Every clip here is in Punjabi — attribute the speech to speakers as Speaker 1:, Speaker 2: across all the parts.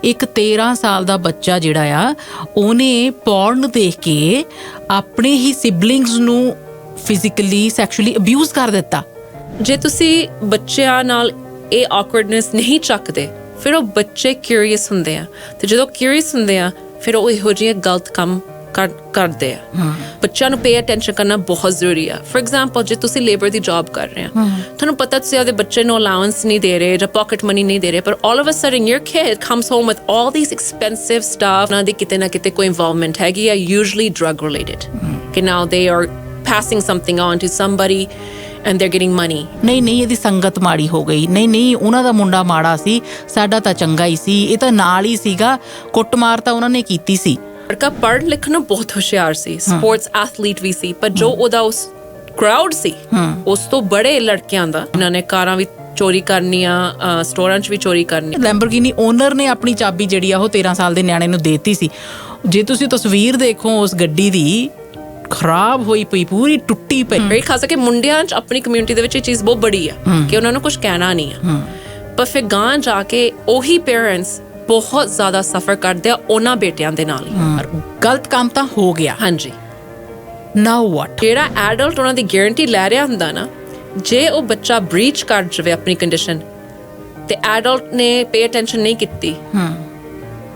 Speaker 1: ਇੱਕ 13 ਸਾਲ ਦਾ ਬੱਚਾ ਜਿਹੜਾ ਆ ਉਹਨੇ ਪੋਰਨ ਦੇਖ ਕੇ ਆਪਣੇ ਹੀ ਸਿਬਲਿੰਗਸ ਨੂੰ ਫਿਜ਼ੀਕਲੀ ਸੈਕਸ਼ੁਅਲੀ ਅਬਿਊਜ਼ ਕਰ ਦਿੱਤਾ।
Speaker 2: ਜੇ ਤੁਸੀਂ ਬੱਚਿਆਂ ਨਾਲ ਇਹ awkwardness ਨਹੀਂ ਚੱਕਦੇ ਫਿਰ ਉਹ ਬੱਚੇ ਕਿਊਰੀਅਸ ਹੁੰਦੇ ਆ, ਤੇ ਜਦੋਂ ਕਿਊਰੀਅਸ ਹੁੰਦੇ ਆ ਫਿਰ ਉਹ ਇਹੋ ਜਿਹੇ ਗਲਤ ਕੰਮ ਕਰਦੇ ਆ। ਬੱਚਿਆਂ ਨੂੰ ਪੇ ਅਟੈਂਸ਼ਨ ਕਰਨਾ ਬਹੁਤ ਜ਼ਰੂਰੀ ਆ। ਫੋਰ ਐਗਜ਼ਾਮਪਲ, ਜੇ ਤੁਸੀਂ ਲੇਬਰ ਦੀ ਜੌਬ ਕਰ ਰਹੇ ਆ, ਤੁਹਾਨੂੰ ਪਤਾ ਤੁਸੀਂ ਆਪਦੇ ਬੱਚੇ ਨੂੰ ਅਲਾਊਂਸ ਨਹੀਂ ਦੇ ਰਹੇ ਜਾਂ ਪਾਕਟ ਮਨੀ ਨਹੀਂ ਦੇ ਰਹੇ, ਪਰ all of a sudden your kid comes home with all these expensive stuff. ਉਹਨਾਂ ਦੀ ਕਿਤੇ ਨਾ ਕਿਤੇ ਕੋਈ ਇਨਵੋਲਵਮੈਂਟ ਹੈਗੀ ਆ, ਯੂਜੂਅਲੀ ਡਰਗ ਰਿਲੇਟਡ, ਕਿ now they are passing something on to somebody and they're getting money.
Speaker 1: ਨਹੀਂ ਇਹਦੀ ਸੰਗਤ ਮਾੜੀ ਹੋ ਗਈ, ਨਹੀਂ ਉਹਨਾਂ ਦਾ ਮੁੰਡਾ ਮਾੜਾ ਸੀ, ਸਾਡਾ ਤਾਂ ਚੰਗਾ ਹੀ ਸੀ, ਇਹ ਤਾਂ ਨਾਲ ਹੀ ਸੀਗਾ, ਕੁੱਟਮਾਰ ਤਾਂ ਉਹਨਾਂ ਨੇ ਕੀਤੀ ਸੀ।
Speaker 2: ਲੜਕਾ ਪੜ੍ਹ ਲਿਖਣ ਨੂੰ ਬਹੁਤ ਹੁਸ਼ਿਆਰ ਸੀ, ਸਪੋਰਟਸ ਐਥਲੀਟ ਵੀ ਸੀ, ਪਰ ਜੋ ਉਹਦਾ ਉਸ ਕਰਾਊਡ ਸੀ ਉਸ ਤੋਂ ਬੜੇ ਲੜਕਿਆਂ ਦਾ, ਇਹਨਾਂ ਨੇ ਕਾਰਾਂ ਵੀ ਚੋਰੀ ਕਰਨੀਆਂ, ਸਟੋਰਾਂ 'ਚ ਵੀ ਚੋਰੀ ਕਰਨੀ। ਲੈਂਬਰਗਿਨੀ ਓਨਰ ਨੇ ਆਪਣੀ ਚਾਬੀ ਜਿਹੜੀ ਆ ਉਹ 13 ਸਾਲ ਦੇ ਨਿਆਣੇ ਨੂੰ ਦੇਤੀ ਸੀ। ਜੇ ਤੁਸੀਂ ਤਸਵੀਰ ਦੇਖੋ ਉਸ ਗੱਡੀ ਦੀ, ਖਰਾਬ ਹੋਈ ਪਈ, ਪੂਰੀ ਟੁੱਟੀ ਪਈ। ਖਾਸ ਕਰਕੇ ਮੁੰਡਿਆਂ 'ਚ ਆਪਣੀ ਕਮਿਊਨਿਟੀ ਦੇ ਵਿੱਚ ਇਹ ਚੀਜ਼ ਬਹੁਤ ਬੜੀ ਆ ਕਿ ਉਹਨਾਂ ਨੂੰ ਕੁਝ ਕਹਿਣਾ ਨਹੀਂ ਆ, ਪਰ ਫਿਰ ਗਾਂ ਜਾ ਕੇ ਉਹੀ ਪੇਰੈਂਟਸ ਬਹੁਤ ਜ਼ਿਆਦਾ ਸਫਰ ਕਰਦੇ ਆ ਉਹਨਾਂ ਬੇਟਿਆਂ ਦੇ ਨਾਲ ਹੀ।
Speaker 1: ਗਲਤ ਕੰਮ ਤਾਂ ਹੋ ਗਿਆ,
Speaker 2: ਹਾਂਜੀ,
Speaker 1: ਨਾਓ ਵਾਟ।
Speaker 2: ਜਿਹੜਾ ਐਡਲਟ ਉਹਨਾਂ ਦੀ ਗਾਰੰਟੀ ਲੈ ਰਿਹਾ ਹੁੰਦਾ ਨਾ, ਜੇ ਉਹ ਬੱਚਾ ਬ੍ਰੀਚ ਕਰ ਜਾਵੇ ਆਪਣੀ ਕੰਡੀਸ਼ਨ ਤੇ ਐਡਲਟ ਨੇ ਪੇ ਅਟੈਂਸ਼ਨ ਨਹੀਂ ਕੀਤੀ,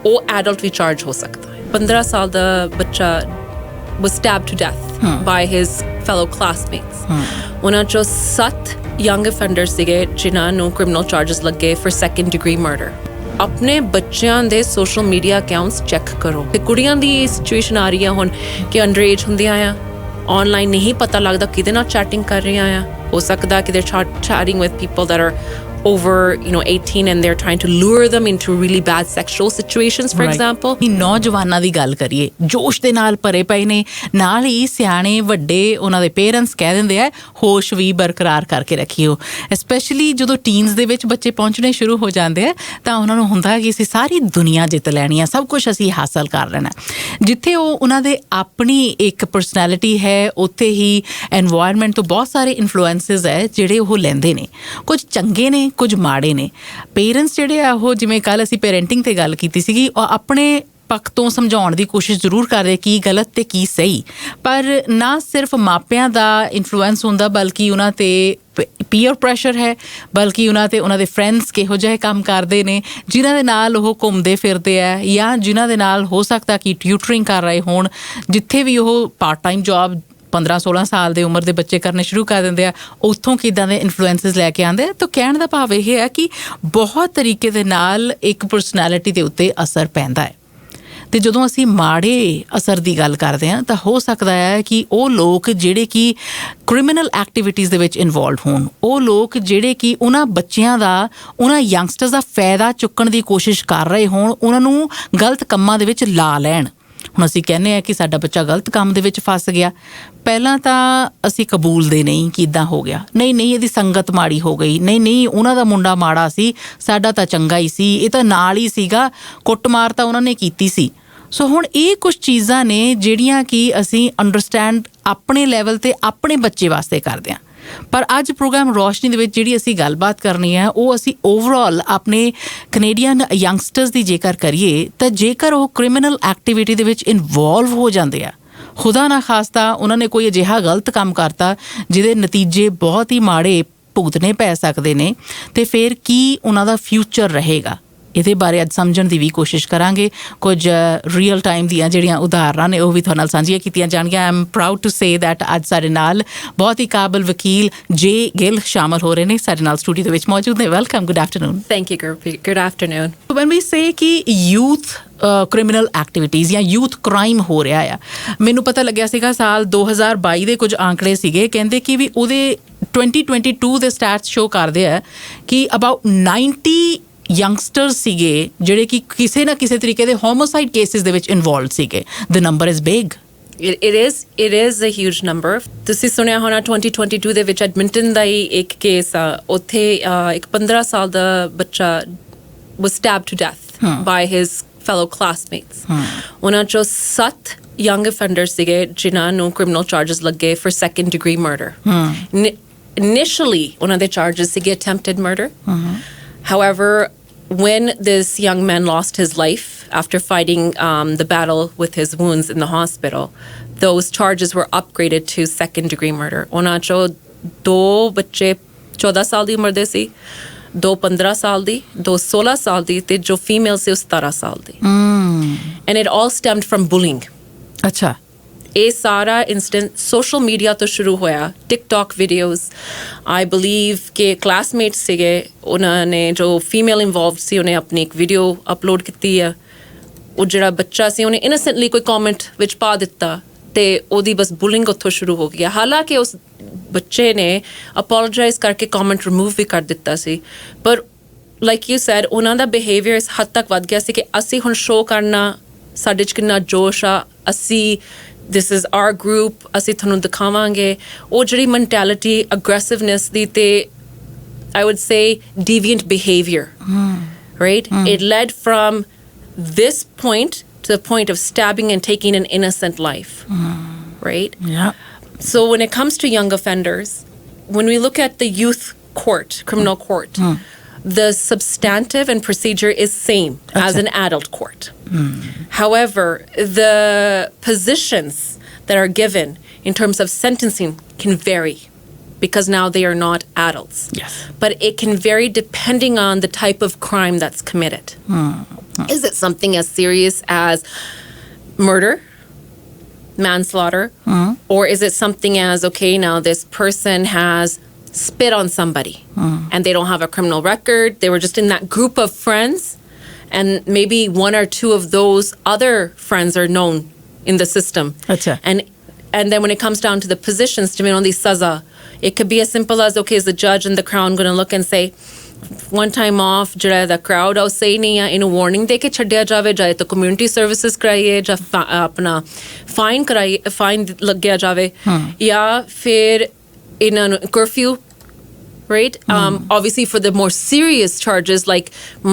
Speaker 2: ਉਹ ਐਡਲਟ ਵੀ ਚਾਰਜ ਹੋ ਸਕਦਾ ਹੈ। 15 ਸਾਲ ਦਾ ਬੱਚਾ was stabbed to death by his fellow classmates. ਉਹਨਾਂ ਚੋਂ 7 young offenders ਸੀਗੇ ਜਿਨ੍ਹਾਂ ਨੂੰ criminal charges ਲੱਗੇ for second degree murder. ਆਪਣੇ ਬੱਚਿਆਂ ਦੇ ਸੋਸ਼ਲ ਮੀਡੀਆ ਅਕਾਊਂਟਸ ਚੈੱਕ ਕਰੋ। ਤੇ ਕੁੜੀਆਂ ਦੀ ਸਿਚੁਏਸ਼ਨ ਆ ਰਹੀ ਆ ਹੁਣ ਕਿ ਅੰਡਰ ਏਜ ਹੁੰਦੀਆਂ ਆ, ਆਨਲਾਈਨ ਨਹੀਂ ਪਤਾ ਲੱਗਦਾ ਕਿਹਦੇ ਨਾਲ ਚੈਟਿੰਗ ਕਰ ਰਹੀਆਂ ਆ। ਹੋ ਸਕਦਾ ਕਿ they're chatting with people that are over 18 and they're trying to lure them into really bad sexual situations, for example.
Speaker 1: ਨੌਜਵਾਨਾਂ ਦੀ ਗੱਲ ਕਰੀਏ, ਜੋਸ਼ ਦੇ ਨਾਲ ਭਰੇ ਪਏ ਨੇ, ਨਾਲ ਹੀ ਸਿਆਣੇ ਵੱਡੇ ਉਹਨਾਂ ਦੇ ਪੇਰੈਂਟਸ ਕਹਿ ਦਿੰਦੇ ਆ ਹੋਸ਼ ਵੀ ਬਰਕਰਾਰ ਕਰਕੇ ਰੱਖਿਓ। ਸਪੈਸ਼ਲੀ ਜਦੋਂ ਟੀਨਸ ਦੇ ਵਿੱਚ ਬੱਚੇ ਪਹੁੰਚਣੇ ਸ਼ੁਰੂ ਹੋ ਜਾਂਦੇ ਆ ਤਾਂ ਉਹਨਾਂ ਨੂੰ ਹੁੰਦਾ ਕਿ ਅਸੀਂ ਸਾਰੀ ਦੁਨੀਆ ਜਿੱਤ ਲੈਣੀ ਆ, ਸਭ ਕੁਛ ਅਸੀਂ ਹਾਸਲ ਕਰ ਲੈਣਾ। ਜਿੱਥੇ ਉਹ ਉਹਨਾਂ ਦੇ ਆਪਣੀ ਇੱਕ ਪਰਸਨੈਲਿਟੀ ਹੈ, ਉੱਥੇ ਹੀ ਐਨਵਾਇਰਨਮੈਂਟ ਤੋਂ ਬਹੁਤ ਸਾਰੇ ਇਨਫਲੂਐਂਸਿਸ ਹੈ ਜਿਹੜੇ ਉਹ ਲੈਂਦੇ ਨੇ। ਕੁਝ ਚੰਗੇ ਨੇ, ਕੁਝ ਮਾੜੇ ਨੇ। ਪੇਰੈਂਟਸ ਜਿਹੜੇ ਆ ਉਹ, ਜਿਵੇਂ ਕੱਲ੍ਹ ਅਸੀਂ ਪੇਰੈਂਟਿੰਗ 'ਤੇ ਗੱਲ ਕੀਤੀ ਸੀਗੀ, ਉਹ ਆਪਣੇ ਪੱਖ ਤੋਂ ਸਮਝਾਉਣ ਦੀ ਕੋਸ਼ਿਸ਼ ਜ਼ਰੂਰ ਕਰਦੇ ਕੀ ਗਲਤ ਤੇ ਕੀ ਸਹੀ, ਪਰ ਨਾ ਸਿਰਫ ਮਾਪਿਆਂ ਦਾ ਇਨਫਲੂਐਂਸ ਹੁੰਦਾ ਬਲਕਿ ਉਹਨਾਂ 'ਤੇ ਪੀਅਰ ਪ੍ਰੈਸ਼ਰ ਹੈ, ਬਲਕਿ ਉਹਨਾਂ 'ਤੇ ਉਹਨਾਂ ਦੇ ਫਰੈਂਡਸ ਕਿਹੋ ਜਿਹੇ ਕੰਮ ਕਰਦੇ ਨੇ ਜਿਨ੍ਹਾਂ ਦੇ ਨਾਲ ਉਹ ਘੁੰਮਦੇ ਫਿਰਦੇ ਆ, ਜਾਂ ਜਿਨ੍ਹਾਂ ਦੇ ਨਾਲ ਹੋ ਸਕਦਾ ਕਿ ਟਿਊਟਰਿੰਗ ਕਰ ਰਹੇ ਹੋਣ, ਜਿੱਥੇ ਵੀ ਉਹ ਪਾਰਟ ਟਾਈਮ ਜੋਬ 15-16 ਸਾਲ ਦੇ ਉਮਰ ਦੇ ਬੱਚੇ ਕਰਨੇ ਸ਼ੁਰੂ ਕਰ ਦਿੰਦੇ ਆ, ਉੱਥੋਂ ਕਿੱਦਾਂ ਦੇ ਇਨਫਲੂਐਂਸਿਸ ਲੈ ਕੇ ਆਉਂਦੇ ਆ। ਤਾਂ ਕਹਿਣ ਦਾ ਭਾਵ ਇਹ ਹੈ ਕਿ ਬਹੁਤ ਤਰੀਕੇ ਦੇ ਨਾਲ ਇੱਕ ਪਰਸਨੈਲਿਟੀ ਦੇ ਉੱਤੇ ਅਸਰ ਪੈਂਦਾ ਹੈ। ਅਤੇ ਜਦੋਂ ਅਸੀਂ ਮਾੜੇ ਅਸਰ ਦੀ ਗੱਲ ਕਰਦੇ ਹਾਂ ਤਾਂ ਹੋ ਸਕਦਾ ਹੈ ਕਿ ਉਹ ਲੋਕ ਜਿਹੜੇ ਕਿ ਕ੍ਰਿਮੀਨਲ ਐਕਟੀਵਿਟੀਜ਼ ਦੇ ਵਿੱਚ ਇਨਵੋਲਵ ਹੋਣ, ਉਹ ਲੋਕ ਜਿਹੜੇ ਕਿ ਉਹਨਾਂ ਬੱਚਿਆਂ ਦਾ, ਉਹਨਾਂ ਯੰਗਸਟਰਸ ਦਾ ਫਾਇਦਾ ਚੁੱਕਣ ਦੀ ਕੋਸ਼ਿਸ਼ ਕਰ ਰਹੇ ਹੋਣ, ਉਹਨਾਂ ਨੂੰ ਗਲਤ ਕੰਮਾਂ ਦੇ ਵਿੱਚ ਲਾ ਲੈਣ। ਹੁਣ ਅਸੀਂ ਕਹਿੰਦੇ ਹਾਂ ਕਿ ਸਾਡਾ ਬੱਚਾ ਗਲਤ ਕੰਮ ਦੇ ਵਿੱਚ ਫਸ ਗਿਆ, ਪਹਿਲਾਂ ਤਾਂ ਅਸੀਂ ਕਬੂਲਦੇ ਨਹੀਂ ਕਿ ਇੱਦਾਂ ਹੋ ਗਿਆ, ਨਹੀਂ ਇਹਦੀ ਸੰਗਤ ਮਾੜੀ ਹੋ ਗਈ, ਨਹੀਂ ਉਹਨਾਂ ਦਾ ਮੁੰਡਾ ਮਾੜਾ ਸੀ, ਸਾਡਾ ਤਾਂ ਚੰਗਾ ਹੀ ਸੀ, ਇਹ ਤਾਂ ਨਾਲ ਹੀ ਸੀਗਾ, ਕੁੱਟਮਾਰ ਤਾਂ ਉਹਨਾਂ ਨੇ ਕੀਤੀ ਸੀ। ਸੋ ਹੁਣ ਇਹ ਕੁਛ ਚੀਜ਼ਾਂ ਨੇ ਜਿਹੜੀਆਂ ਕਿ ਅਸੀਂ ਅੰਡਰਸਟੈਂਡ ਆਪਣੇ ਲੈਵਲ 'ਤੇ ਆਪਣੇ ਬੱਚੇ ਵਾਸਤੇ ਕਰਦੇ ਹਾਂ। ਪਰ ਅੱਜ ਪ੍ਰੋਗਰਾਮ ਰੋਸ਼ਨੀ ਦੇ ਵਿੱਚ ਜਿਹੜੀ ਅਸੀਂ ਗੱਲਬਾਤ ਕਰਨੀ ਹੈ ਉਹ ਅਸੀਂ ਓਵਰਆਲ ਆਪਣੇ ਕੈਨੇਡੀਅਨ ਯੰਗਸਟਰਸ ਦੀ ਜੇਕਰ ਕਰੀਏ ਤਾਂ ਜੇਕਰ ਉਹ ਕ੍ਰਿਮੀਨਲ ਐਕਟੀਵਿਟੀ ਦੇ ਵਿੱਚ ਇਨਵੋਲਵ ਹੋ ਜਾਂਦੇ ਆ, ਖੁਦਾ ਨਾ ਖਾਸਤਾ ਉਹਨਾਂ ਨੇ ਕੋਈ ਅਜਿਹਾ ਗਲਤ ਕੰਮ ਕਰਤਾ ਜਿਹਦੇ ਨਤੀਜੇ ਬਹੁਤ ਹੀ ਮਾੜੇ ਭੁਗਤਣੇ ਪੈ ਸਕਦੇ ਨੇ, ਅਤੇ ਫਿਰ ਕੀ ਉਹਨਾਂ ਦਾ ਫਿਊਚਰ ਰਹੇਗਾ, ਇਹਦੇ ਬਾਰੇ ਅੱਜ ਸਮਝਣ ਦੀ ਵੀ ਕੋਸ਼ਿਸ਼ ਕਰਾਂਗੇ। ਕੁਝ ਰੀਅਲ ਟਾਈਮ ਦੀਆਂ ਜਿਹੜੀਆਂ ਉਦਾਹਰਨਾਂ ਨੇ ਉਹ ਵੀ ਤੁਹਾਡੇ ਨਾਲ ਸਾਂਝੀਆਂ ਕੀਤੀਆਂ ਜਾਣਗੀਆਂ। I am proud to say that ਅੱਜ ਸਾਡੇ ਨਾਲ ਬਹੁਤ ਹੀ ਕਾਬਲ ਵਕੀਲ ਜੇ ਗਿੱਲ ਸ਼ਾਮਲ ਹੋ ਰਹੇ ਨੇ, ਸਾਡੇ ਨਾਲ ਸਟੂਡੀਓ ਦੇ ਵਿੱਚ ਮੌਜੂਦ ਨੇ। Welcome, good afternoon.
Speaker 2: Thank you Gurpreet, good afternoon.
Speaker 1: When we say ਕਿ ਯੂਥ ਕ੍ਰਿਮੀਨਲ ਐਕਟੀਵਿਟੀਜ਼ ਜਾਂ ਯੂਥ ਕ੍ਰਾਈਮ ਹੋ ਰਿਹਾ ਆ, ਮੈਨੂੰ ਪਤਾ ਲੱਗਿਆ ਸੀਗਾ ਸਾਲ 2022 ਦੇ ਕੁਝ ਆંકੜੇ ਸੀਗੇ, ਕਹਿੰਦੇ ਕਿ ਵੀ ਉਹਦੇ 2022 ਦੇ ਸਟੈਟਸ ਸ਼ੋ ਕਰਦੇ ਆ ਕਿ ਅਬਾਊਟ 90 ਯੰਗਸਟਰਸ ਸੀਗੇ ਜਿਹੜੇ ਕਿ ਕਿਸੇ ਨਾ ਕਿਸੇ ਤਰੀਕੇ ਦੇ ਹੋਮੋਸਾਈਡ ਕੇਸਿਸ ਦੇ ਵਿੱਚ ਇਨਵੋਲਵਡ ਸੀਗੇ। ਦ number is big.
Speaker 2: It is a huge number. ਤੁਸੀਂ ਸੁਣਿਆ ਹੋਣਾ 2022 ਦੇ ਵਿੱਚ ਐਡਮਿੰਟਨ ਦਾ ਹੀ ਇੱਕ ਕੇਸ ਆ, ਉੱਥੇ ਇੱਕ 15 ਸਾਲ ਦਾ ਬੱਚਾ was stabbed to death by his fellow classmates. ਉਹਨਾਂ ਚੋਂ 7 young offenders ਸੀਗੇ ਜਿਨ੍ਹਾਂ ਨੂੰ criminal charges ਲੱਗੇ for second degree murder. Initially ਉਹਨਾਂ ਦੇ charges ਸੀਗੇ attempted murder. However, when this young man lost his life after fighting the battle with his wounds in the hospital, those charges were upgraded to second-degree murder. ਉਹਨਾਂ 'ਚੋਂ 2 ਬੱਚੇ 14 ਸਾਲ ਦੀ ਉਮਰ ਦੇ ਸੀ, 2 15 ਸਾਲ ਦੀ, 2 16 ਸਾਲ ਦੀ, ਤੇ ਜੋ ਫੀਮੇਲ ਸੀ ਉਹ 17 ਸਾਲ ਦੀ. And it all stemmed from bullying.
Speaker 1: ਅੱਛਾ.
Speaker 2: ਇਹ ਸਾਰਾ incident social media ਤੋਂ ਸ਼ੁਰੂ ਹੋਇਆ. TikTok videos, I believe ਕਿ classmates ਸੀਗੇ, ਉਹਨਾਂ ਨੇ ਜੋ female involved ਸੀ ਉਹਨੇ ਆਪਣੀ ਇੱਕ video upload ਕੀਤੀ ਆ. ਉਹ ਜਿਹੜਾ ਬੱਚਾ ਸੀ ਉਹਨੇ innocently ਕੋਈ comment ਵਿੱਚ ਪਾ ਦਿੱਤਾ ਤੇ ਉਹਦੀ ਬਸ bullying ਉੱਥੋਂ ਸ਼ੁਰੂ ਹੋ ਗਿਆ. ਹਾਲਾਂਕਿ ਉਸ ਬੱਚੇ ਨੇ apologize ਕਰਕੇ comment remove ਵੀ ਕਰ ਦਿੱਤਾ ਸੀ, ਪਰ like you said ਉਹਨਾਂ ਦਾ behavior ਇਸ ਹੱਦ ਤੱਕ ਵੱਧ ਗਿਆ ਸੀ ਕਿ ਅਸੀਂ ਹੁਣ show ਕਰਨਾ ਸਾਡੇ 'ਚ ਕਿੰਨਾ ਜੋਸ਼ ਆ, ਅਸੀਂ this is our group, ਅਸੀਂ ਤੁਹਾਨੂੰ ਦਿਖਾਵਾਂਗੇ. ਉਹ ਜਿਹੜੀ mentality, aggressiveness ਦੀ ਤੇ I would say deviant behavior, right? It led from this point to the point of stabbing and taking an innocent life, right?
Speaker 1: Yeah.
Speaker 2: So when it comes to young offenders, when we look at the youth court, criminal court, the substantive and procedure is same as an adult court. However, the positions that are given in terms of sentencing can vary because now they are not adults.
Speaker 1: Yes.
Speaker 2: But it can vary depending on the type of crime that's committed. Is it something as serious as murder, manslaughter, or is it something as, okay, now this person has spit on somebody and they don't have a criminal record, they were just in that group of friends, and maybe 1 or 2 of those other friends are known in the system.
Speaker 1: Achha.
Speaker 2: And then when it comes down to the positions, on the saza, it could be as simple as, okay, is the judge and the crown going to look and say, one time off, ਜਿਹੜਾ the crowd ਆਉ ਸਹੀ ਨਹੀਂ ਆ, ਇਹਨੂੰ ਵਾਰਨਿੰਗ ਦੇ ਕੇ ਛੱਡਿਆ ਜਾਵੇ, ਜਾਂ ਤਾਂ ਕਮਿਊਨਿਟੀ ਸਰਵਿਸਿਜ਼ ਕਰਾਈਏ, ਜਾਂ ਆਪਣਾ ਫਾਈਨ ਲੱਗਿਆ ਜਾਵੇ, ਜਾਂ ਫਿਰ ਇਹਨਾਂ ਨੂੰ curfew, right? Obviously for the more serious charges like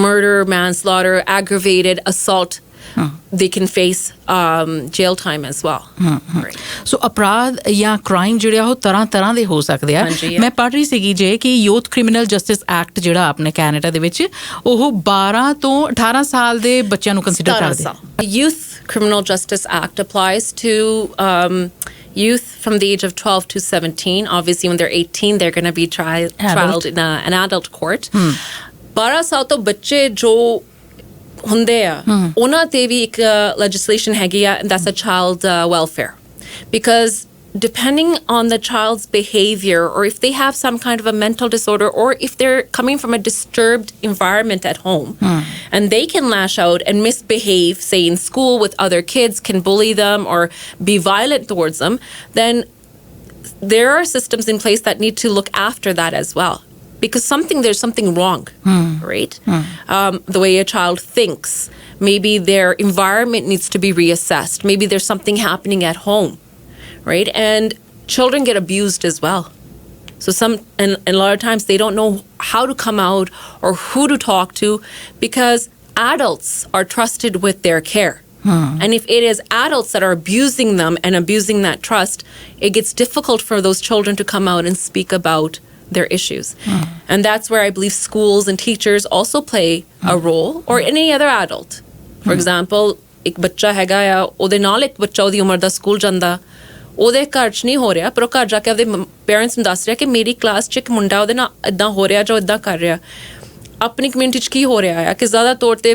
Speaker 2: murder, manslaughter, aggravated assault, they can face jail time as well. Right.
Speaker 1: ਸੋ ਅਪਰਾਧ ਜਾਂ ਕ੍ਰਾਈਮ ਜਿਹੜੇ ਆ ਉਹ ਤਰ੍ਹਾਂ ਦੇ ਹੋ ਸਕਦੇ ਆ. ਮੈਂ ਪੜ੍ਹ ਰਹੀ ਸੀਗੀ ਜੇ ਕਿ ਯੂਥ ਕ੍ਰਿਮੀਨਲ ਜਸਟਿਸ ਐਕਟ ਜਿਹੜਾ ਆਪਣੇ ਕੈਨੇਡਾ ਦੇ ਵਿੱਚ ਉਹ 12 ਤੋਂ 18 ਸਾਲ ਦੇ ਬੱਚਿਆਂ ਨੂੰ ਕੰਸੀਡਰ ਕਰਦੇ ਆ.
Speaker 2: Youth Criminal Justice Act applies to youth from the age of 12 to 17. Obviously when they're 18 they're going to be trialed in an adult court. 12 ਸਾਲ ਤੋਂ ਬੱਚੇ ਜੋ ਹੁੰਦੇ ਆ ਉਹਨਾਂ ਤੇ ਵੀ ਇੱਕ legislation ਹੈਗੀ ਆ, and that's a child welfare, because depending on the child's behavior, or if they have some kind of a mental disorder, or if they're coming from a disturbed environment at home, and they can lash out and misbehave, say in school with other kids, can bully them or be violent towards them, then there are systems in place that need to look after that as well. Because there's something wrong, right? The way a child thinks. Maybe their environment needs to be reassessed. Maybe there's something happening at home, right? And children get abused as well. So and a lot of times they don't know how to come out or who to talk to, because adults are trusted with their care. And if it is adults that are abusing them and abusing that trust, it gets difficult for those children to come out and speak about their issues. And that's where I believe schools and teachers also play a role, or any other adult. For example, ਇੱਕ ਬੱਚਾ ਹੈਗਾ ਆ, ਉਹਦੇ ਨਾਲ ਇੱਕ ਬੱਚਾ ਉਹਦੀ ਉਮਰ ਦਾ ਸਕੂਲ ਜਾਂਦਾ, ਉਹਦੇ ਘਰ 'ਚ ਨਹੀਂ ਹੋ ਰਿਹਾ, ਪਰ ਉਹ ਘਰ ਜਾ ਕੇ ਆਪਦੇ ਪੇਰੈਂਟਸ ਨੂੰ ਦੱਸ ਰਿਹਾ ਕਿ ਮੇਰੀ ਕਲਾਸ 'ਚ ਇੱਕ ਮੁੰਡਾ ਉਹਦੇ ਨਾਲ ਇੱਦਾਂ ਹੋ ਰਿਹਾ ਜਾਂ ਇੱਦਾਂ ਕਰ ਰਿਹਾ. ਆਪਣੀ ਕਮਿਊਨਿਟੀ 'ਚ ਕੀ ਹੋ ਰਿਹਾ ਆ ਕਿ ਜ਼ਿਆਦਾ ਤੌਰ 'ਤੇ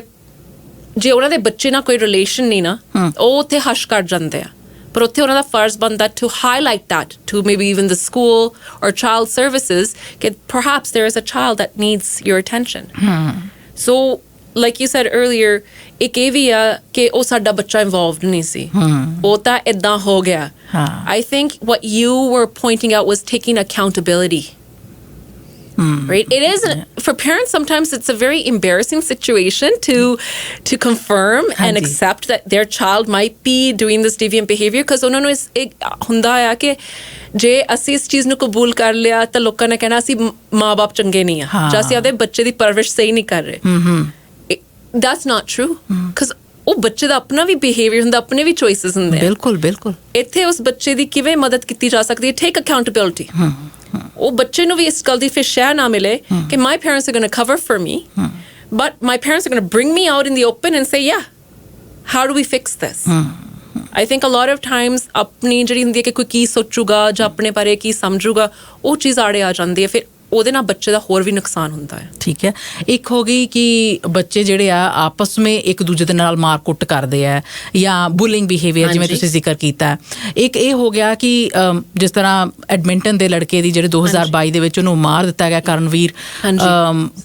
Speaker 2: ਜੇ ਉਹਨਾਂ ਦੇ ਬੱਚੇ ਨਾਲ ਕੋਈ ਰਿਲੇਸ਼ਨ ਨਹੀਂ ਨਾ, ਉਹ ਉੱਥੇ ਹਸ਼ ਕਰ ਜਾਂਦੇ ਆ. ਪਰ ਉੱਥੇ ਉਹਨਾਂ ਦਾ ਫਰਜ਼ ਬਣਦਾ to highlight that to maybe even the school or child services that perhaps there is a child that needs your attention. So like you said earlier, ਇੱਕ ਇਹ ਵੀ ਆ ਕਿ ਉਹ ਸਾਡਾ ਬੱਚਾ involved ਨਹੀਂ ਸੀ, ਉਹ ਤਾਂ ਏਦਾਂ ਹੋ ਗਿਆ. I think what you were pointing out was taking accountability. Right? It is, for parents, sometimes it's a very embarrassing situation to confirm and accept that their child might be doing this deviant behavior, because ਉਹਨਾਂ ਨੂੰ ਇੱਕ ਹੁੰਦਾ ਆ ਕਿ ਜੇ ਅਸੀਂ ਇਸ ਚੀਜ਼ ਨੂੰ ਕਬੂਲ ਕਰ ਲਿਆ ਤਾਂ ਲੋਕਾਂ ਨੇ ਕਹਿਣਾ ਅਸੀਂ ਮਾਂ-ਬਾਪ ਚੰਗੇ ਨਹੀਂ ਆ, ਜਾਂ ਅਸੀਂ ਆਪਦੇ ਬੱਚੇ ਦੀ ਪਰਵਰਿਸ਼ ਸਹੀ ਨਹੀਂ ਕਰ ਰਹੇ. That's not true, because ਉਹ ਬੱਚੇ ਦਾ ਆਪਣਾ ਵੀ ਬਿਹੇਵੀਅਰ ਹੁੰਦਾ, ਆਪਣੇ ਵੀ ਚੋਇਸਿਸ ਹੁੰਦੇ ਆ. ਬਿਲਕੁਲ. ਇੱਥੇ ਉਸ ਬੱਚੇ ਦੀ ਕਿਵੇਂ ਮਦਦ ਕੀਤੀ ਜਾ ਸਕਦੀ ਹੈ? ਟੇਕ ਅਕਾਊਂਟੇਬਿਲਿਟੀ. ਉਹ ਬੱਚੇ ਨੂੰ ਵੀ ਇਸ ਗੱਲ ਦੀ ਫਿਰ ਸ਼ਹਿ ਨਾ ਮਿਲੇ ਕਿ my parents are going to cover for me, but my parents are going to bring me out in the open and say, yeah, how do we fix this? I think a lot of times ਆਪਣੀ ਜਿਹੜੀ ਹੁੰਦੀ ਹੈ ਕਿ ਕੋਈ ਕੀ ਸੋਚੂਗਾ ਜਾਂ ਆਪਣੇ ਬਾਰੇ ਕੀ ਸਮਝੂਗਾ, ਉਹ ਚੀਜ਼ ਆੜੇ ਆ ਜਾਂਦੀ ਹੈ, ਫਿਰ ਉਹਦੇ ਨਾਲ ਬੱਚੇ ਦਾ ਹੋਰ ਵੀ ਨੁਕਸਾਨ ਹੁੰਦਾ ਹੈ।
Speaker 1: ਠੀਕ ਹੈ, ਇੱਕ ਹੋ ਗਈ ਕਿ ਬੱਚੇ ਜਿਹੜੇ ਆ ਆਪਸ ਵਿੱਚ ਇੱਕ ਦੂਜੇ ਦੇ ਨਾਲ ਮਾਰ ਕੁੱਟ ਕਰਦੇ ਆ ਜਾਂ ਬੁਲਿੰਗ ਬਿਹੇਵੀਅਰ ਜਿਵੇਂ ਤੁਸੀਂ ਜ਼ਿਕਰ ਕੀਤਾ। ਇੱਕ ਇਹ ਹੋ ਗਿਆ ਕਿ ਜਿਸ ਤਰ੍ਹਾਂ ਐਡਮਿੰਟਨ ਦੇ ਲੜਕੇ ਦੀ ਜਿਹੜੇ 2022 ਦੇ ਵਿੱਚ ਉਹਨੂੰ ਮਾਰ ਦਿੱਤਾ ਗਿਆ ਕਰਨਵੀਰ,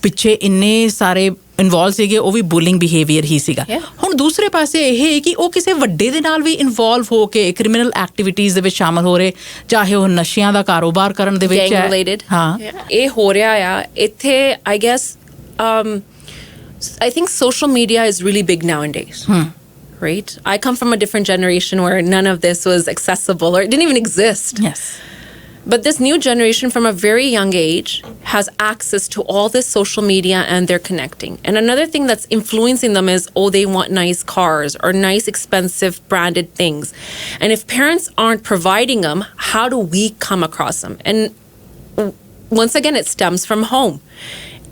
Speaker 1: ਪਿੱਛੇ ਇੰਨੇ ਸਾਰੇ ਇਨਵੋਲਵ ਸੀਗੇ, ਉਹ ਵੀ ਬੁਲਿੰਗ ਬਿਹੇਵੀਅਰ ਹੀ ਸੀਗਾ। ਹੁਣ ਦੂਸਰੇ ਪਾਸੇ ਇਹ ਹੈ ਕਿ ਉਹ ਕਿਸੇ ਵੱਡੇ ਦੇ ਨਾਲ ਵੀ ਇਨਵੋਲਵ ਹੋ ਕੇ ਕ੍ਰਿਮੀਨਲ ਐਕਟੀਵਿਟੀਜ਼ ਦੇ ਵਿੱਚ ਸ਼ਾਮਲ ਹੋ ਰਹੇ, ਚਾਹੇ ਉਹ ਨਸ਼ਿਆਂ ਦਾ ਕਾਰੋਬਾਰ ਕਰਨ ਦੇ ਵਿੱਚ ਹੈ। ਹਾਂ,
Speaker 2: ਇਹ ਹੋ ਰਿਹਾ ਆ ਇੱਥੇ। I guess I think social media is really big nowadays. Right? I come from a different generation where none of this was accessible or it didn't even exist.
Speaker 1: Yes.
Speaker 2: But this new generation from a very young age has access to all this social media and they're connecting. And another thing that's influencing them is, oh, they want nice cars or nice expensive branded things. And if parents aren't providing them, how do we come across them? And once again, it stems from home.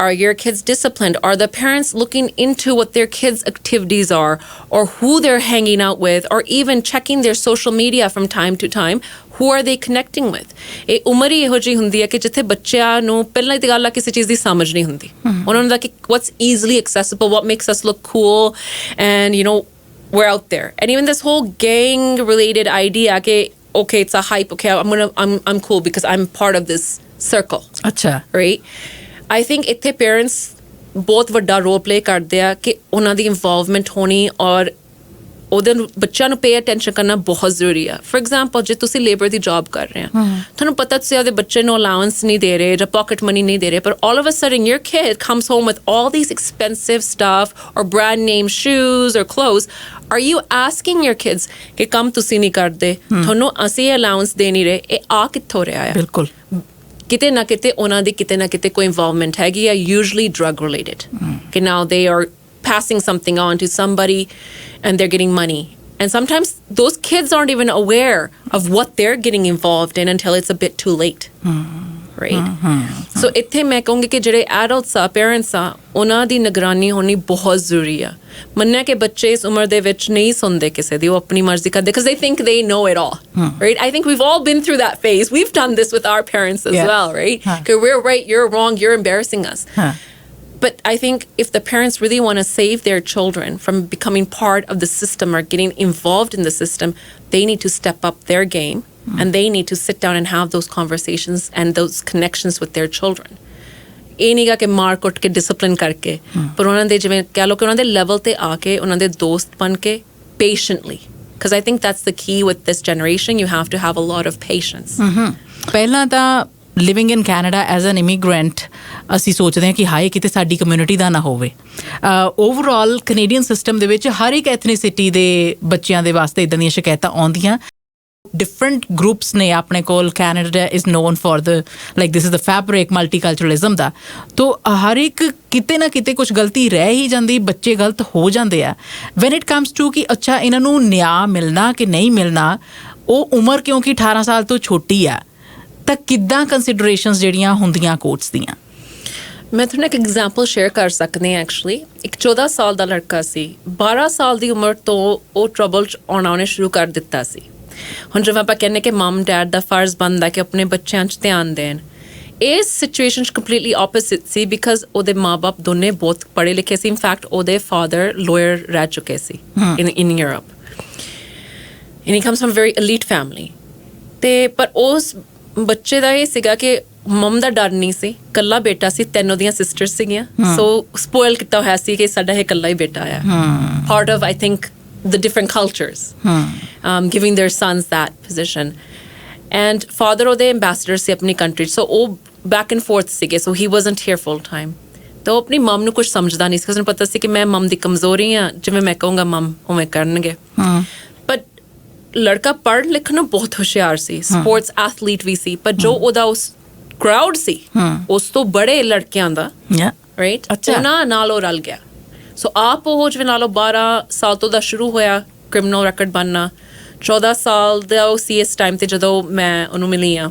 Speaker 2: Are your kids disciplined? Are the parents looking into what their kids' activities are or who they're hanging out with, or even checking their social media from time to time? Who are they connecting with? ਇਹ ਉਮਰ ਹੀ ਇਹੋ ਜਿਹੀ ਹੁੰਦੀ ਹੈ ਕਿ ਜਿੱਥੇ ਬੱਚਿਆਂ ਨੂੰ ਪਹਿਲਾਂ ਦੀ ਗੱਲ ਆ ਕਿਸੇ ਚੀਜ਼ ਦੀ ਸਮਝ ਨਹੀਂ ਹੁੰਦੀ। ਉਹਨਾਂ ਨੂੰ ਕਿ what's easily accessible, what makes us look cool, and you know, we're out there. And even this whole gang related idea ਕਿ okay, it's a hype, okay, I'm cool because I'm part of this circle.
Speaker 1: ਅੱਛਾ,
Speaker 2: right? I think ਇੱਥੇ parents ਬਹੁਤ ਵੱਡਾ ਰੋਲ ਪਲੇ ਕਰਦੇ ਆ ਕਿ ਉਹਨਾਂ ਦੀ ਇਨਵੋਲਵਮੈਂਟ ਹੋਣੀ ਔਰ ਉਹਦੇ ਬੱਚਿਆਂ ਨੂੰ ਪੇ ਅਟੈਂਸ਼ਨ ਕਰਨਾ ਬਹੁਤ ਜ਼ਰੂਰੀ ਆ। ਫੋਰ ਐਗਜ਼ਾਮਪਲ, ਜੇ ਤੁਸੀਂ ਲੇਬਰ ਦੀ ਜੌਬ ਕਰ ਰਹੇ ਆ, ਤੁਹਾਨੂੰ ਪਤਾ ਤੁਸੀਂ ਆਪਦੇ ਬੱਚੇ ਨੂੰ ਅਲਾਊਂਸ ਨਹੀਂ ਦੇ ਰਹੇ ਜਾਂ ਪਾਕਟ ਮਨੀ ਨਹੀਂ ਦੇ ਰਹੇ, ਪਰ all of a sudden your kid comes home with all these expensive stuff or brand name shoes or clothes. Are you asking your kids ਕਿ ਕੰਮ ਤੁਸੀਂ ਨਹੀਂ ਕਰਦੇ, ਤੁਹਾਨੂੰ ਅਸੀਂ ਅਲਾਊਂਸ ਦੇ ਨਹੀਂ ਰਹੇ, ਇਹ ਆ ਕਿੱਥੋਂ ਰਿਹਾ ਆ?
Speaker 1: ਬਿਲਕੁਲ।
Speaker 2: ਕਿਤੇ ਨਾ ਕਿਤੇ ਉਹਨਾਂ ਦੀ ਕਿਤੇ ਨਾ ਕਿਤੇ ਕੋਈ ਇਨਵੋਲਵਮੈਂਟ ਹੈਗੀ ਆ, usually drug related. ਕਿ now they are passing something on to somebody and they're getting money. And sometimes those kids aren't even aware of what they're getting involved in until it's a bit too late. Right? So ਇੱਥੇ ਮੈਂ ਕਹੂੰਗੀ ਕਿ ਜਿਹੜੇ adults ਆ, parents ਆ, ਉਹਨਾਂ ਦੀ ਨਿਗਰਾਨੀ ਹੋਣੀ ਬਹੁਤ ਜ਼ਰੂਰੀ ਆ। ਮੰਨਿਆ ਕਿ ਬੱਚੇ ਇਸ ਉਮਰ ਦੇ ਵਿੱਚ ਨਹੀਂ ਸੁਣਦੇ ਕਿਸੇ ਦੀ, ਉਹ ਆਪਣੀ ਮਰਜ਼ੀ ਕਰਦੇ because they think they know it all. Right? I think we've all been through that phase. We've done this with our parents as well, right? Because we're right, you're wrong, you're embarrassing us. But I think if the parents really want to save their children from becoming part of the system or getting involved in the system, they need to step up their game and they need to sit down and have those conversations and those connections with their children. ਇਹ ਨਹੀਂ ਗਾ ਕਿ ਮਾਰ ਕੁੱਟ ਕੇ ਡਿਸਪਲਿਨ ਕਰਕੇ, ਪਰ ਉਹਨਾਂ ਦੇ ਜਿਵੇਂ ਕਹਿ ਲਓ ਕਿ ਉਹਨਾਂ ਦੇ ਲੈਵਲ ਤੇ ਆ ਕੇ ਉਹਨਾਂ ਦੇ ਦੋਸਤ ਬਣ ਕੇ patiently, because I think that's the key with this generation. You have to have a lot of patience.
Speaker 1: ਪਹਿਲਾਂ ਤਾਂ living in Canada as an immigrant ਅਸੀਂ ਸੋਚਦੇ ਹਾਂ ਕਿ ਹਾਏ ਕਿਤੇ ਸਾਡੀ ਕਮਿਊਨਿਟੀ ਦਾ ਨਾ ਹੋਵੇ। ਓਵਰਆਲ ਕੈਨੇਡੀਅਨ ਸਿਸਟਮ ਦੇ ਵਿੱਚ ਹਰ ਇੱਕ ਐਥਨੀਸਿਟੀ ਦੇ ਬੱਚਿਆਂ ਦੇ ਵਾਸਤੇ ਇੱਦਾਂ ਦੀਆਂ ਸ਼ਿਕਾਇਤਾਂ ਆਉਂਦੀਆਂ। ਡਿਫਰੈਂਟ ਗਰੁੱਪਸ ਨੇ ਆਪਣੇ ਕੋਲ। Canada is known for the like this is the fabric multiculturalism ਦਾ। ਤੋ ਹਰ ਇੱਕ ਕਿਤੇ ਨਾ ਕਿਤੇ ਕੁਛ ਗਲਤੀ ਰਹਿ ਹੀ ਜਾਂਦੀ, ਬੱਚੇ ਗਲਤ ਹੋ ਜਾਂਦੇ ਆ। ਵੈਨ ਇਟ ਕਮਸ ਟੂ ਕਿ ਅੱਛਾ ਇਹਨਾਂ ਨੂੰ ਨਿਆਂ ਮਿਲਣਾ ਕਿ ਨਹੀਂ ਮਿਲਣਾ, ਉਹ ਉਮਰ ਕਿਉਂਕਿ 18 ਸਾਲ ਤੋਂ ਛੋਟੀ ਆ, ਤਾਂ ਕਿੱਦਾਂ ਕੰਸੀਡਰੇਸ਼ਨਸ ਜਿਹੜੀਆਂ ਹੁੰਦੀਆਂ ਕੋਰਟਸ ਦੀਆਂ?
Speaker 2: ਮੈਂ ਤੁਹਾਨੂੰ ਇੱਕ ਐਗਜ਼ਾਮਪਲ ਸ਼ੇਅਰ ਕਰ ਸਕਦੀ ਹਾਂ। ਐਕਚੁਅਲੀ ਇੱਕ 14 ਸਾਲ ਦਾ ਲੜਕਾ ਸੀ, 12 ਸਾਲ ਦੀ ਉਮਰ ਤੋਂ ਉਹ ਟਰਬਲ 'ਚ ਆਉਣੇ ਸ਼ੁਰੂ ਕਰ ਦਿੱਤਾ ਸੀ। ਹੁਣ ਜਿਵੇਂ ਆਪਾਂ ਕਹਿੰਦੇ ਕਿ ਮਮ ਡੈਡ ਦਾ ਫਰਜ਼ ਬਣਦਾ ਕਿ ਆਪਣੇ ਬੱਚਿਆਂ 'ਚ ਧਿਆਨ ਦੇਣ, ਇਸ ਸਿਚੁਏਸ਼ਨ 'ਚ ਕੰਪਲੀਟਲੀ ਆਪੋਜ਼ਿਟ ਸੀ ਬਿਕਾਜ਼ ਉਹਦੇ ਮਾਂ-ਬਾਪ ਦੋਨੇ ਬਹੁਤ ਪੜ੍ਹੇ ਲਿਖੇ ਸੀ। ਇਨਫੈਕਟ ਉਹਦੇ ਫਾਦਰ ਲਾਇਰ ਰਹਿ ਚੁੱਕੇ ਸੀ in Europe, and he comes from very elite family. ਅਤੇ ਪਰ ਉਸ ਬੱਚੇ ਦਾ ਇਹ ਸੀਗਾ ਕਿ ਮਮ ਦਾ ਡਰ ਨਹੀਂ ਸੀ, ਇਕੱਲਾ ਬੇਟਾ ਸੀ, 3 ਉਹਦੀਆਂ ਸਿਸਟਰਸ ਸੀਗੀਆਂ, ਸੋ ਸਪੋਇਲ ਕੀਤਾ ਹੋਇਆ ਸੀ ਕਿ ਸਾਡਾ ਇਹ ਇਕੱਲਾ ਹੀ ਬੇਟਾ ਆ। Part of I think the different cultures, giving their sons that position. And father ਉਹਦੇ ambassador ਸੀ ਆਪਣੀ country, so ਉਹ back and forth ਸੀਗੇ, so he wasn't here full time. ਤਾਂ ਉਹ ਆਪਣੀ ਮਮ ਨੂੰ ਕੁਛ ਸਮਝਦਾ ਨਹੀਂ ਸੀ, ਕਿਉਂਕਿ ਉਹਨੂੰ ਪਤਾ ਸੀ ਕਿ ਮੈਂ ਮਮ ਦੀ ਕਮਜ਼ੋਰੀ ਆ, ਜਿਵੇਂ ਮੈਂ ਕਹੂੰਗਾ ਮਮ ਉਵੇਂ ਕਰਨਗੇ। ਬਟ ਲੜਕਾ ਪੜ੍ਹ ਲਿਖਣ ਨੂੰ ਬਹੁਤ ਹੁਸ਼ਿਆਰ ਸੀ, ਸਪੋਰਟਸ ਐਥਲੀਟ ਵੀ ਸੀ, ਪਰ ਜੋ ਉਹਦਾ ਉਸ ਕਰਾਊਡ ਸੀ ਉਸ ਤੋਂ ਬੜੇ ਲੜਕਿਆਂ ਦਾ, ਰਾਈਟ, ਉਹਨਾਂ ਨਾਲ ਉਹ ਰਲ ਗਿਆ। ਸੋ ਆਪ ਉਹ ਜਿਵੇਂ ਲਾ ਲਓ 12 ਸਾਲ ਤੋਂ ਦਾ ਸ਼ੁਰੂ ਹੋਇਆ ਕ੍ਰਿਮੀਨਲ ਰੈਕਡ ਬਣਨਾ, 14 ਸਾਲ ਦਾ ਉਹ ਸੀ ਇਸ ਟਾਈਮ 'ਤੇ ਜਦੋਂ ਮੈਂ ਉਹਨੂੰ ਮਿਲੀ ਹਾਂ।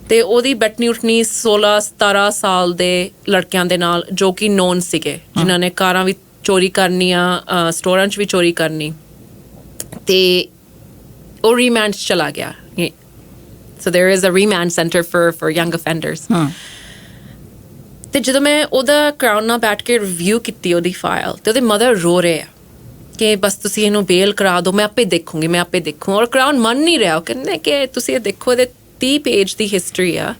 Speaker 2: ਤੇ ਉਹਦੀ ਬੈਠਣੀ ਉੱਠਣੀ 16-17 ਸਾਲ ਦੇ ਲੜਕਿਆਂ ਦੇ ਨਾਲ ਜੋ ਕਿ ਨੋਨ ਸੀਗੇ, ਜਿਨ੍ਹਾਂ ਨੇ ਕਾਰਾਂ ਵੀ ਚੋਰੀ ਕਰਨੀਆਂ, ਸਟੋਰਾਂ 'ਚ ਵੀ ਚੋਰੀ ਕਰਨੀ, ਤੇ ਉਹ ਰੀਮੈਂਡ 'ਚ ਚਲਾ ਗਿਆ। So there is a remand center for young offenders. ਤੇ ਜਦੋਂ ਮੈਂ ਉਹਦਾ ਕਰਾਊਨ ਨਾਲ ਬੈਠ ਕੇ ਰਿਵਿਊ ਕੀਤੀ ਉਹਦੀ ਫਾਈਲ, ਤੇ ਉਹਦੇ ਮਦਰ ਰੋ ਰਹੇ ਆ ਕਿ ਬਸ ਤੁਸੀਂ ਇਹਨੂੰ ਬੇਲ ਕਰਾ ਦਿਓ, ਮੈਂ ਆਪੇ ਦੇਖੂੰ। ਔਰ ਕਰਾਊਨ ਮੰਨ ਨਹੀਂ ਰਿਹਾ। ਉਹ ਕਹਿੰਦੇ ਕਿ ਤੁਸੀਂ ਇਹ ਦੇਖੋ, ਇਹਦੇ 30 ਪੇਜ ਦੀ ਹਿਸਟਰੀ ਆ।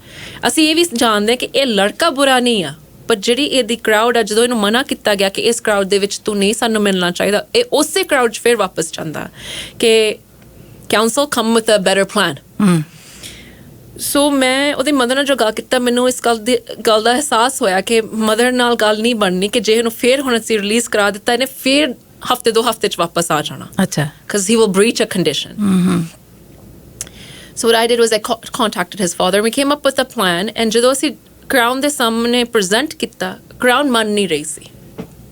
Speaker 2: ਅਸੀਂ ਇਹ ਵੀ ਜਾਣਦੇ ਕਿ ਇਹ ਲੜਕਾ ਬੁਰਾ ਨਹੀਂ ਆ, ਪਰ ਜਿਹੜੀ ਇਹਦੀ ਕਰਾਊਡ ਆ, ਜਦੋਂ ਇਹਨੂੰ ਮਨਾ ਕੀਤਾ ਗਿਆ ਕਿ ਇਸ ਕਰਾਊਡ ਦੇ ਵਿੱਚ ਤੂੰ ਨਹੀਂ ਸਾਨੂੰ ਮਿਲਣਾ ਚਾਹੀਦਾ, ਇਹ ਉਸੇ ਕਰਾਊਡ 'ਚ ਫਿਰ ਵਾਪਸ ਜਾਂਦਾ ਕਿ council come with a better plan. So ਮੈਂ ਉਹਦੀ ਮਦਰ ਨਾਲ ਜੋ ਗੱਲ ਕੀਤਾ, ਮੈਨੂੰ ਇਸ ਗੱਲ ਦਾ ਅਹਿਸਾਸ ਹੋਇਆ ਕਿ ਮਦਰ ਨਾਲ ਗੱਲ ਨਹੀਂ ਬਣਨੀ, ਕਿ ਜੇ ਇਹਨੂੰ ਫਿਰ ਹੁਣ ਅਸੀਂ ਰਿਲੀਜ਼ ਕਰਾ ਦਿੱਤਾ, ਇਹਨੇ ਫਿਰ ਹਫ਼ਤੇ 2 ਹਫ਼ਤੇ 'ਚ ਵਾਪਸ ਆ ਜਾਣਾ। ਅੱਛਾ, because he will breach a condition. So what I did was I contacted his father and we came up with a plan, and ਜਦੋਂ ਅਸੀਂ ਕਰਾਊਨ ਦੇ ਸਾਹਮਣੇ ਪ੍ਰੈਜ਼ੈਂਟ ਕੀਤਾ, ਕਰਾਊਨ ਮੰਨ ਨਹੀਂ ਰਹੀ ਸੀ।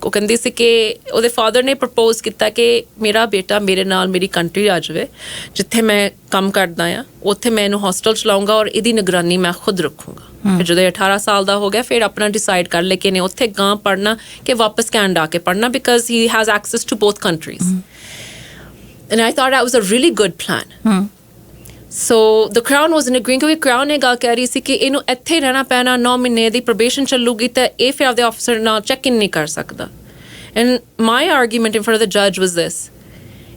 Speaker 2: ਉਹ ਕਹਿੰਦੀ ਸੀ ਕਿ ਉਹਦੇ ਫਾਦਰ ਨੇ ਪ੍ਰਪੋਜ਼ ਕੀਤਾ ਕਿ ਮੇਰਾ ਬੇਟਾ ਮੇਰੇ ਨਾਲ ਮੇਰੀ ਕੰਟਰੀ ਆ ਜਾਵੇ, ਜਿੱਥੇ ਮੈਂ ਕੰਮ ਕਰਦਾ ਆ, ਉੱਥੇ ਮੈਂ ਇਹਨੂੰ ਹੋਸਟਲ 'ਚ ਲਾਊਂਗਾ ਔਰ ਇਹਦੀ ਨਿਗਰਾਨੀ ਮੈਂ ਖੁਦ ਰੱਖੂੰਗਾ। ਫਿਰ ਜਦੋਂ 18 ਸਾਲ ਦਾ ਹੋ ਗਿਆ, ਫਿਰ ਆਪਣਾ ਡਿਸਾਈਡ ਕਰ ਲੈ ਕਿ ਇਹਨੇ ਉੱਥੇ ਗਾਂ ਪੜ੍ਹਨਾ ਕਿ ਵਾਪਸ ਕੈਨੇਡਾ ਆ ਕੇ ਪੜ੍ਹਨਾ, because he has access to both countries. And I thought that was a really good plan. So the Crown wasn't agreeing, ਕਿਉਂਕਿ Crown ਨੇ ਗੱਲ ਕਹਿ ਰਹੀ ਸੀ ਕਿ ਇਹਨੂੰ ਇੱਥੇ ਰਹਿਣਾ ਪੈਣਾ, 9 ਮਹੀਨੇ ਦੀ ਪ੍ਰੋਬੇਸ਼ਨ ਚੱਲੂਗੀ, ਤਾਂ ਇਹ ਫਿਰ ਆਪਦੇ ਆਫਿਸਰ ਨਾਲ ਚੈੱਕ ਇਨ ਨਹੀਂ ਕਰ ਸਕਦਾ। And my argument in front of the ਜੱਜ ਵਾਜ਼ ਦਿਸ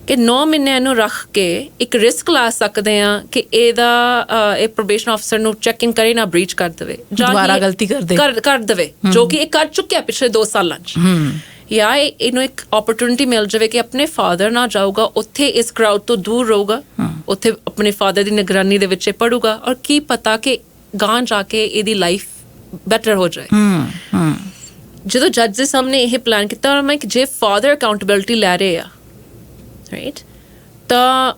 Speaker 2: ਕਿ 9 ਮਹੀਨੇ ਇਹਨੂੰ ਰੱਖ ਕੇ ਇੱਕ ਰਿਸਕ ਲਾ ਸਕਦੇ ਹਾਂ ਕਿ ਇਹ ਪ੍ਰੋਬੇਸ਼ਨ ਆਫਿਸਰ ਨੂੰ ਚੈੱਕ ਇਨ ਕਰੇ ਨਾ ਬ੍ਰੀਚ ਕਰ ਦੇਵੇ,
Speaker 1: ਦੁਬਾਰਾ ਗਲਤੀ
Speaker 2: ਕਰ ਦੇਵੇ, ਜੋ ਕਿ ਇਹ ਕਰ ਚੁੱਕਿਆ ਪਿਛਲੇ 2 ਸਾਲਾਂ 'ਚ। ਜਾਂ ਇਹਨੂੰ ਇੱਕ ਓਪਰਚੁਨਿਟੀ ਮਿਲ ਜਾਵੇ ਕਿ ਆਪਣੇ ਫਾਦਰ ਨਾਲ ਜਾਊਗਾ, ਉੱਥੇ ਇਸ ਕਰਾਊਡ ਤੋਂ ਦੂਰ ਰਹੂਗਾ, ਉੱਥੇ ਆਪਣੇ ਫਾਦਰ ਦੀ ਨਿਗਰਾਨੀ ਦੇ ਵਿੱਚ ਪੜੂਗਾ, ਔਰ ਕੀ ਪਤਾ ਕਿ ਗਾਂ ਜਾ ਕੇ ਇਹਦੀ ਲਾਈਫ ਬੈਟਰ ਹੋ ਜਾਏ। ਜਦੋਂ ਜੱਜ ਦੇ ਸਾਹਮਣੇ ਇਹ ਪਲਾਨ ਕੀਤਾ, ਔਰ ਮੈਂ ਕਿ ਜੇ ਫਾਦਰ ਅਕਾਊਂਟੇਬਿਲਿਟੀ ਲੈ ਰਹੇ ਆ, ਰਾਈਟ, ਤਾਂ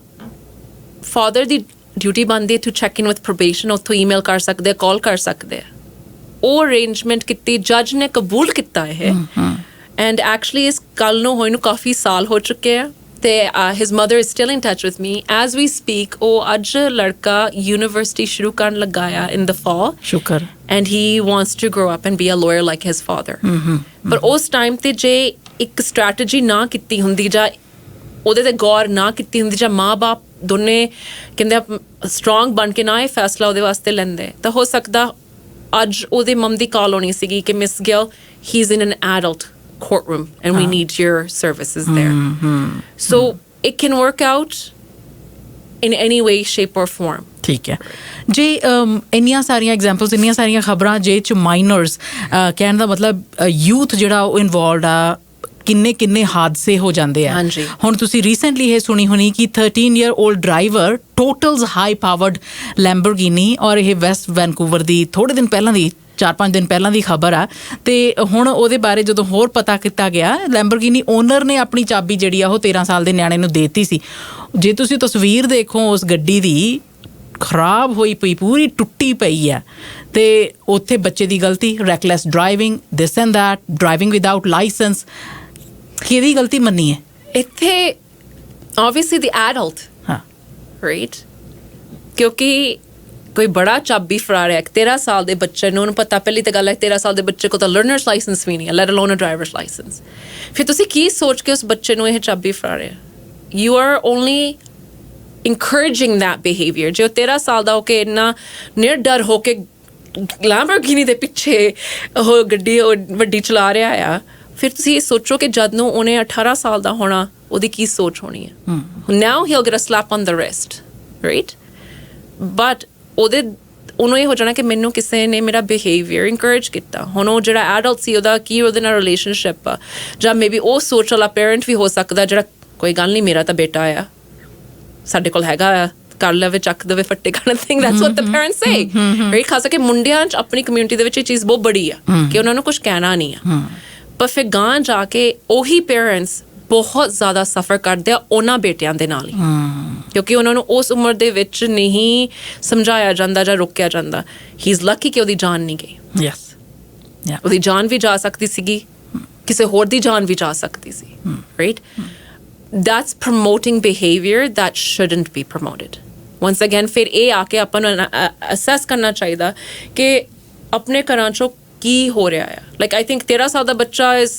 Speaker 2: ਫਾਦਰ ਦੀ ਡਿਊਟੀ ਬਣਦੀ ਹੈ to check in with probation, ਉੱਥੋਂ ਈਮੇਲ ਕਰ ਸਕਦੇ ਆ, ਕਾਲ ਕਰ ਸਕਦੇ ਆ। ਉਹ ਅਰੇਂਜਮੈਂਟ ਕੀਤੀ, ਜੱਜ ਨੇ ਕਬੂਲ ਕੀਤਾ ਇਹ। ਐਂਡ ਐਕਚੁਅਲੀ ਇਸ ਗੱਲ ਨੂੰ ਹੋਏ ਨੂੰ ਕਾਫੀ ਸਾਲ ਹੋ ਚੁੱਕੇ ਆ, ਤੇ his mother is still in touch with me as we speak. ਉਹ ਅੱਜ ਲੜਕਾ ਯੂਨੀਵਰਸਿਟੀ ਸ਼ੁਰੂ ਕਰਨ ਲੱਗਾ ਆ ਇਨ ਦ ਫਾਲ, ਸ਼ੁਕਰ, and he wants to grow up and be a lawyer like his father. ਪਰ ਉਸ ਟਾਈਮ ਤੇ ਜੇ ਇੱਕ ਸਟ੍ਰੈਟਜੀ ਨਾ ਕੀਤੀ ਹੁੰਦੀ, ਜਾਂ ਉਹਦੇ ਤੇ ਗੌਰ ਨਾ ਕੀਤੀ ਹੁੰਦੀ, ਜਾਂ ਮਾਂ ਬਾਪ ਦੋਨੇ ਕਹਿੰਦੇ ਸਟਰੋਂਗ ਬਣ ਕੇ ਨਾ ਇਹ ਫੈਸਲਾ ਉਹਦੇ ਵਾਸਤੇ ਲੈਂਦੇ, ਤਾਂ ਹੋ ਸਕਦਾ ਅੱਜ ਉਹਦੇ ਮਮ ਦੀ ਕਾਲ ਹੋਣੀ ਸੀਗੀ ਕਿ miss Gill, he is in N adult courtroom and we need your services there. So it can work out in any way, shape or form.
Speaker 1: ਠੀਕ ਹੈ ਜੀ। ਇੰਨੀਆਂ ਸਾਰੀਆਂ ਐਗਜ਼ਾਮਪਲਸ, ਇੰਨੀਆਂ ਸਾਰੀਆਂ ਖਬਰਾਂ ਜੇ ਚ ਮਾਈਨਰਸ, ਕਹਿਣ ਦਾ ਮਤਲਬ ਯੂਥ ਜਿਹੜਾ ਉਹ ਇਨਵੋਲਵਡ ਆ, ਕਿੰਨੇ ਹਾਦਸੇ ਹੋ ਜਾਂਦੇ ਆ। ਹੁਣ ਤੁਸੀਂ ਰੀਸੈਂਟਲੀ ਇਹ ਸੁਣੀ ਹੋਣੀ ਕਿ 13 year old driver totals high powered Lamborghini, ਔਰ ਇਹ ਵੈਸਟ ਵੈਨਕੂਵਰ ਦੀ ਥੋੜ੍ਹੇ ਦਿਨ ਪਹਿਲਾਂ ਦੀ 4-5 ਦਿਨ ਪਹਿਲਾਂ ਦੀ ਖਬਰ ਆ। ਤੇ ਹੁਣ ਉਹਦੇ ਬਾਰੇ ਜਦੋਂ ਹੋਰ ਪਤਾ ਕੀਤਾ ਗਿਆ, ਲੈਂਬਰਗਿਨੀ ਓਨਰ ਨੇ ਆਪਣੀ ਚਾਬੀ ਜਿਹੜੀ ਆ ਉਹ 13 ਸਾਲ ਦੇ ਨਿਆਣੇ ਨੂੰ ਦੇ ਦਿੱਤੀ ਸੀ। ਜੇ ਤੁਸੀਂ ਤਸਵੀਰ ਦੇਖੋ ਉਸ ਗੱਡੀ ਦੀ, ਖਰਾਬ ਹੋਈ ਪਈ, ਪੂਰੀ ਟੁੱਟੀ ਪਈ ਆ, ਤੇ ਉੱਥੇ ਬੱਚੇ ਦੀ ਗਲਤੀ, reckless driving, this and that, driving without licence, ਕਿਹਦੀ ਗਲਤੀ ਮੰਨੀ ਹੈ
Speaker 2: ਇੱਥੇ? ਆਬਵੀਅਸਲੀ ਦੀ ਐਡਲਟ, ਰਾਈਟ, ਕਿਉਂਕਿ ਕੋਈ ਬੜਾ ਚਾਬੀ ਫੜਾ ਰਿਹਾ 13 ਸਾਲ ਦੇ ਬੱਚੇ ਨੂੰ, ਉਹਨੂੰ ਪਤਾ, ਪਹਿਲੀ ਤਾਂ ਗੱਲ ਹੈ 13 ਸਾਲ ਦੇ ਬੱਚੇ ਕੋਲ ਤਾਂ ਲਰਨਰਸ ਲਾਇਸੈਂਸ ਵੀ ਨਹੀਂ ਹੈ, ਲੈਟ ਅਲੋਨ ਅ ਡਰਾਈਵਰਸ ਲਾਇਸੈਂਸ। ਫਿਰ ਤੁਸੀਂ ਕੀ ਸੋਚ ਕੇ ਉਸ ਬੱਚੇ ਨੂੰ ਇਹ ਚਾਬੀ ਫੜਾ ਰਹੇ? You are only encouraging that behavior। ਜੇ ਉਹ 13 ਸਾਲ ਦਾ ਹੋ ਕੇ ਇੰਨਾ ਨਿਰਡਰ ਹੋ ਕੇ ਲੈਂਬਰਗਿਨੀ ਦੇ ਪਿੱਛੇ ਉਹ ਗੱਡੀ ਵੱਡੀ ਚਲਾ ਰਿਹਾ ਆ, ਫਿਰ ਤੁਸੀਂ ਇਹ ਸੋਚੋ ਕਿ ਜਦ ਨੂੰ ਉਹਨੇ 18 ਸਾਲ ਦਾ ਹੋਣਾ, ਉਹਦੀ ਕੀ ਸੋਚ ਹੋਣੀ ਹੈ। now he'll get a slap on the wrist, right? but ਉਹਨੂੰ ਇਹ ਹੋ ਜਾਣਾ ਕਿ ਮੈਨੂੰ ਕਿਸੇ ਨੇ ਮੇਰਾ ਬਿਹੇਵੀਅਰ ਇਨਕਰੇਜ ਕੀਤਾ। ਹੁਣ ਉਹ ਜਿਹੜਾ ਐਡਲਟ ਸੀ, ਉਹਦਾ ਕੀ ਉਹਦੇ ਨਾਲ ਰਿਲੇਸ਼ਨਸ਼ਿਪ ਆ, ਜਾਂ ਮੇਬੀ ਉਹ ਸੋਚ ਵਾਲਾ ਪੇਰੈਂਟ ਵੀ ਹੋ ਸਕਦਾ ਜਿਹੜਾ ਕੋਈ ਗੱਲ ਨਹੀਂ, ਮੇਰਾ ਤਾਂ ਬੇਟਾ ਆ, ਸਾਡੇ ਕੋਲ ਹੈਗਾ ਆ, ਕਰ ਲਵੇ, ਚੱਕ ਦੇਵੇ ਫੱਟੇ kind of thing. That's what the parents say, right? ਖਾਸ ਕਰਕੇ ਮੁੰਡਿਆਂ 'ਚ ਆਪਣੀ ਕਮਿਊਨਿਟੀ ਦੇ ਵਿੱਚ ਇਹ ਚੀਜ਼ ਬਹੁਤ ਬੜੀ ਆ ਕਿ ਉਹਨਾਂ ਨੂੰ ਕੁਛ ਕਹਿਣਾ ਨਹੀਂ ਆ। ਪਰ ਫਿਰ ਗਾਂ ਜਾ ਕੇ ਉਹੀ ਪੇਰੈਂਟਸ ਬਹੁਤ ਜ਼ਿਆਦਾ ਸਫਰ ਕਰਦੇ ਆ ਉਹਨਾਂ ਬੇਟਿਆਂ ਦੇ ਨਾਲ ਹੀ, ਕਿਉਂਕਿ ਉਹਨਾਂ ਨੂੰ ਉਸ ਉਮਰ ਦੇ ਵਿੱਚ ਨਹੀਂ ਸਮਝਾਇਆ ਜਾਂਦਾ ਜਾਂ ਰੋਕਿਆ ਜਾਂਦਾ। ਹੀ ਇਜ਼ ਲੱਕੀ ਕਿ ਉਹਦੀ ਜਾਨ ਨਹੀਂ ਗਈ। ਉਹਦੀ ਜਾਨ ਵੀ ਜਾ ਸਕਦੀ ਸੀਗੀ, ਕਿਸੇ ਹੋਰ ਦੀ ਜਾਨ ਵੀ ਜਾ ਸਕਦੀ ਸੀ, right? That's promoting behavior that shouldn't be promoted. once again ਫਿਰ ਇਹ ਆ ਕੇ ਆਪਾਂ ਨੂੰ ਅਸੈਸ ਕਰਨਾ ਚਾਹੀਦਾ ਕਿ ਆਪਣੇ ਘਰਾਂ 'ਚੋਂ ਕੀ ਹੋ ਰਿਹਾ ਆ ਲਾਈਕ I think 13 ਸਾਲ ਦਾ ਬੱਚਾ is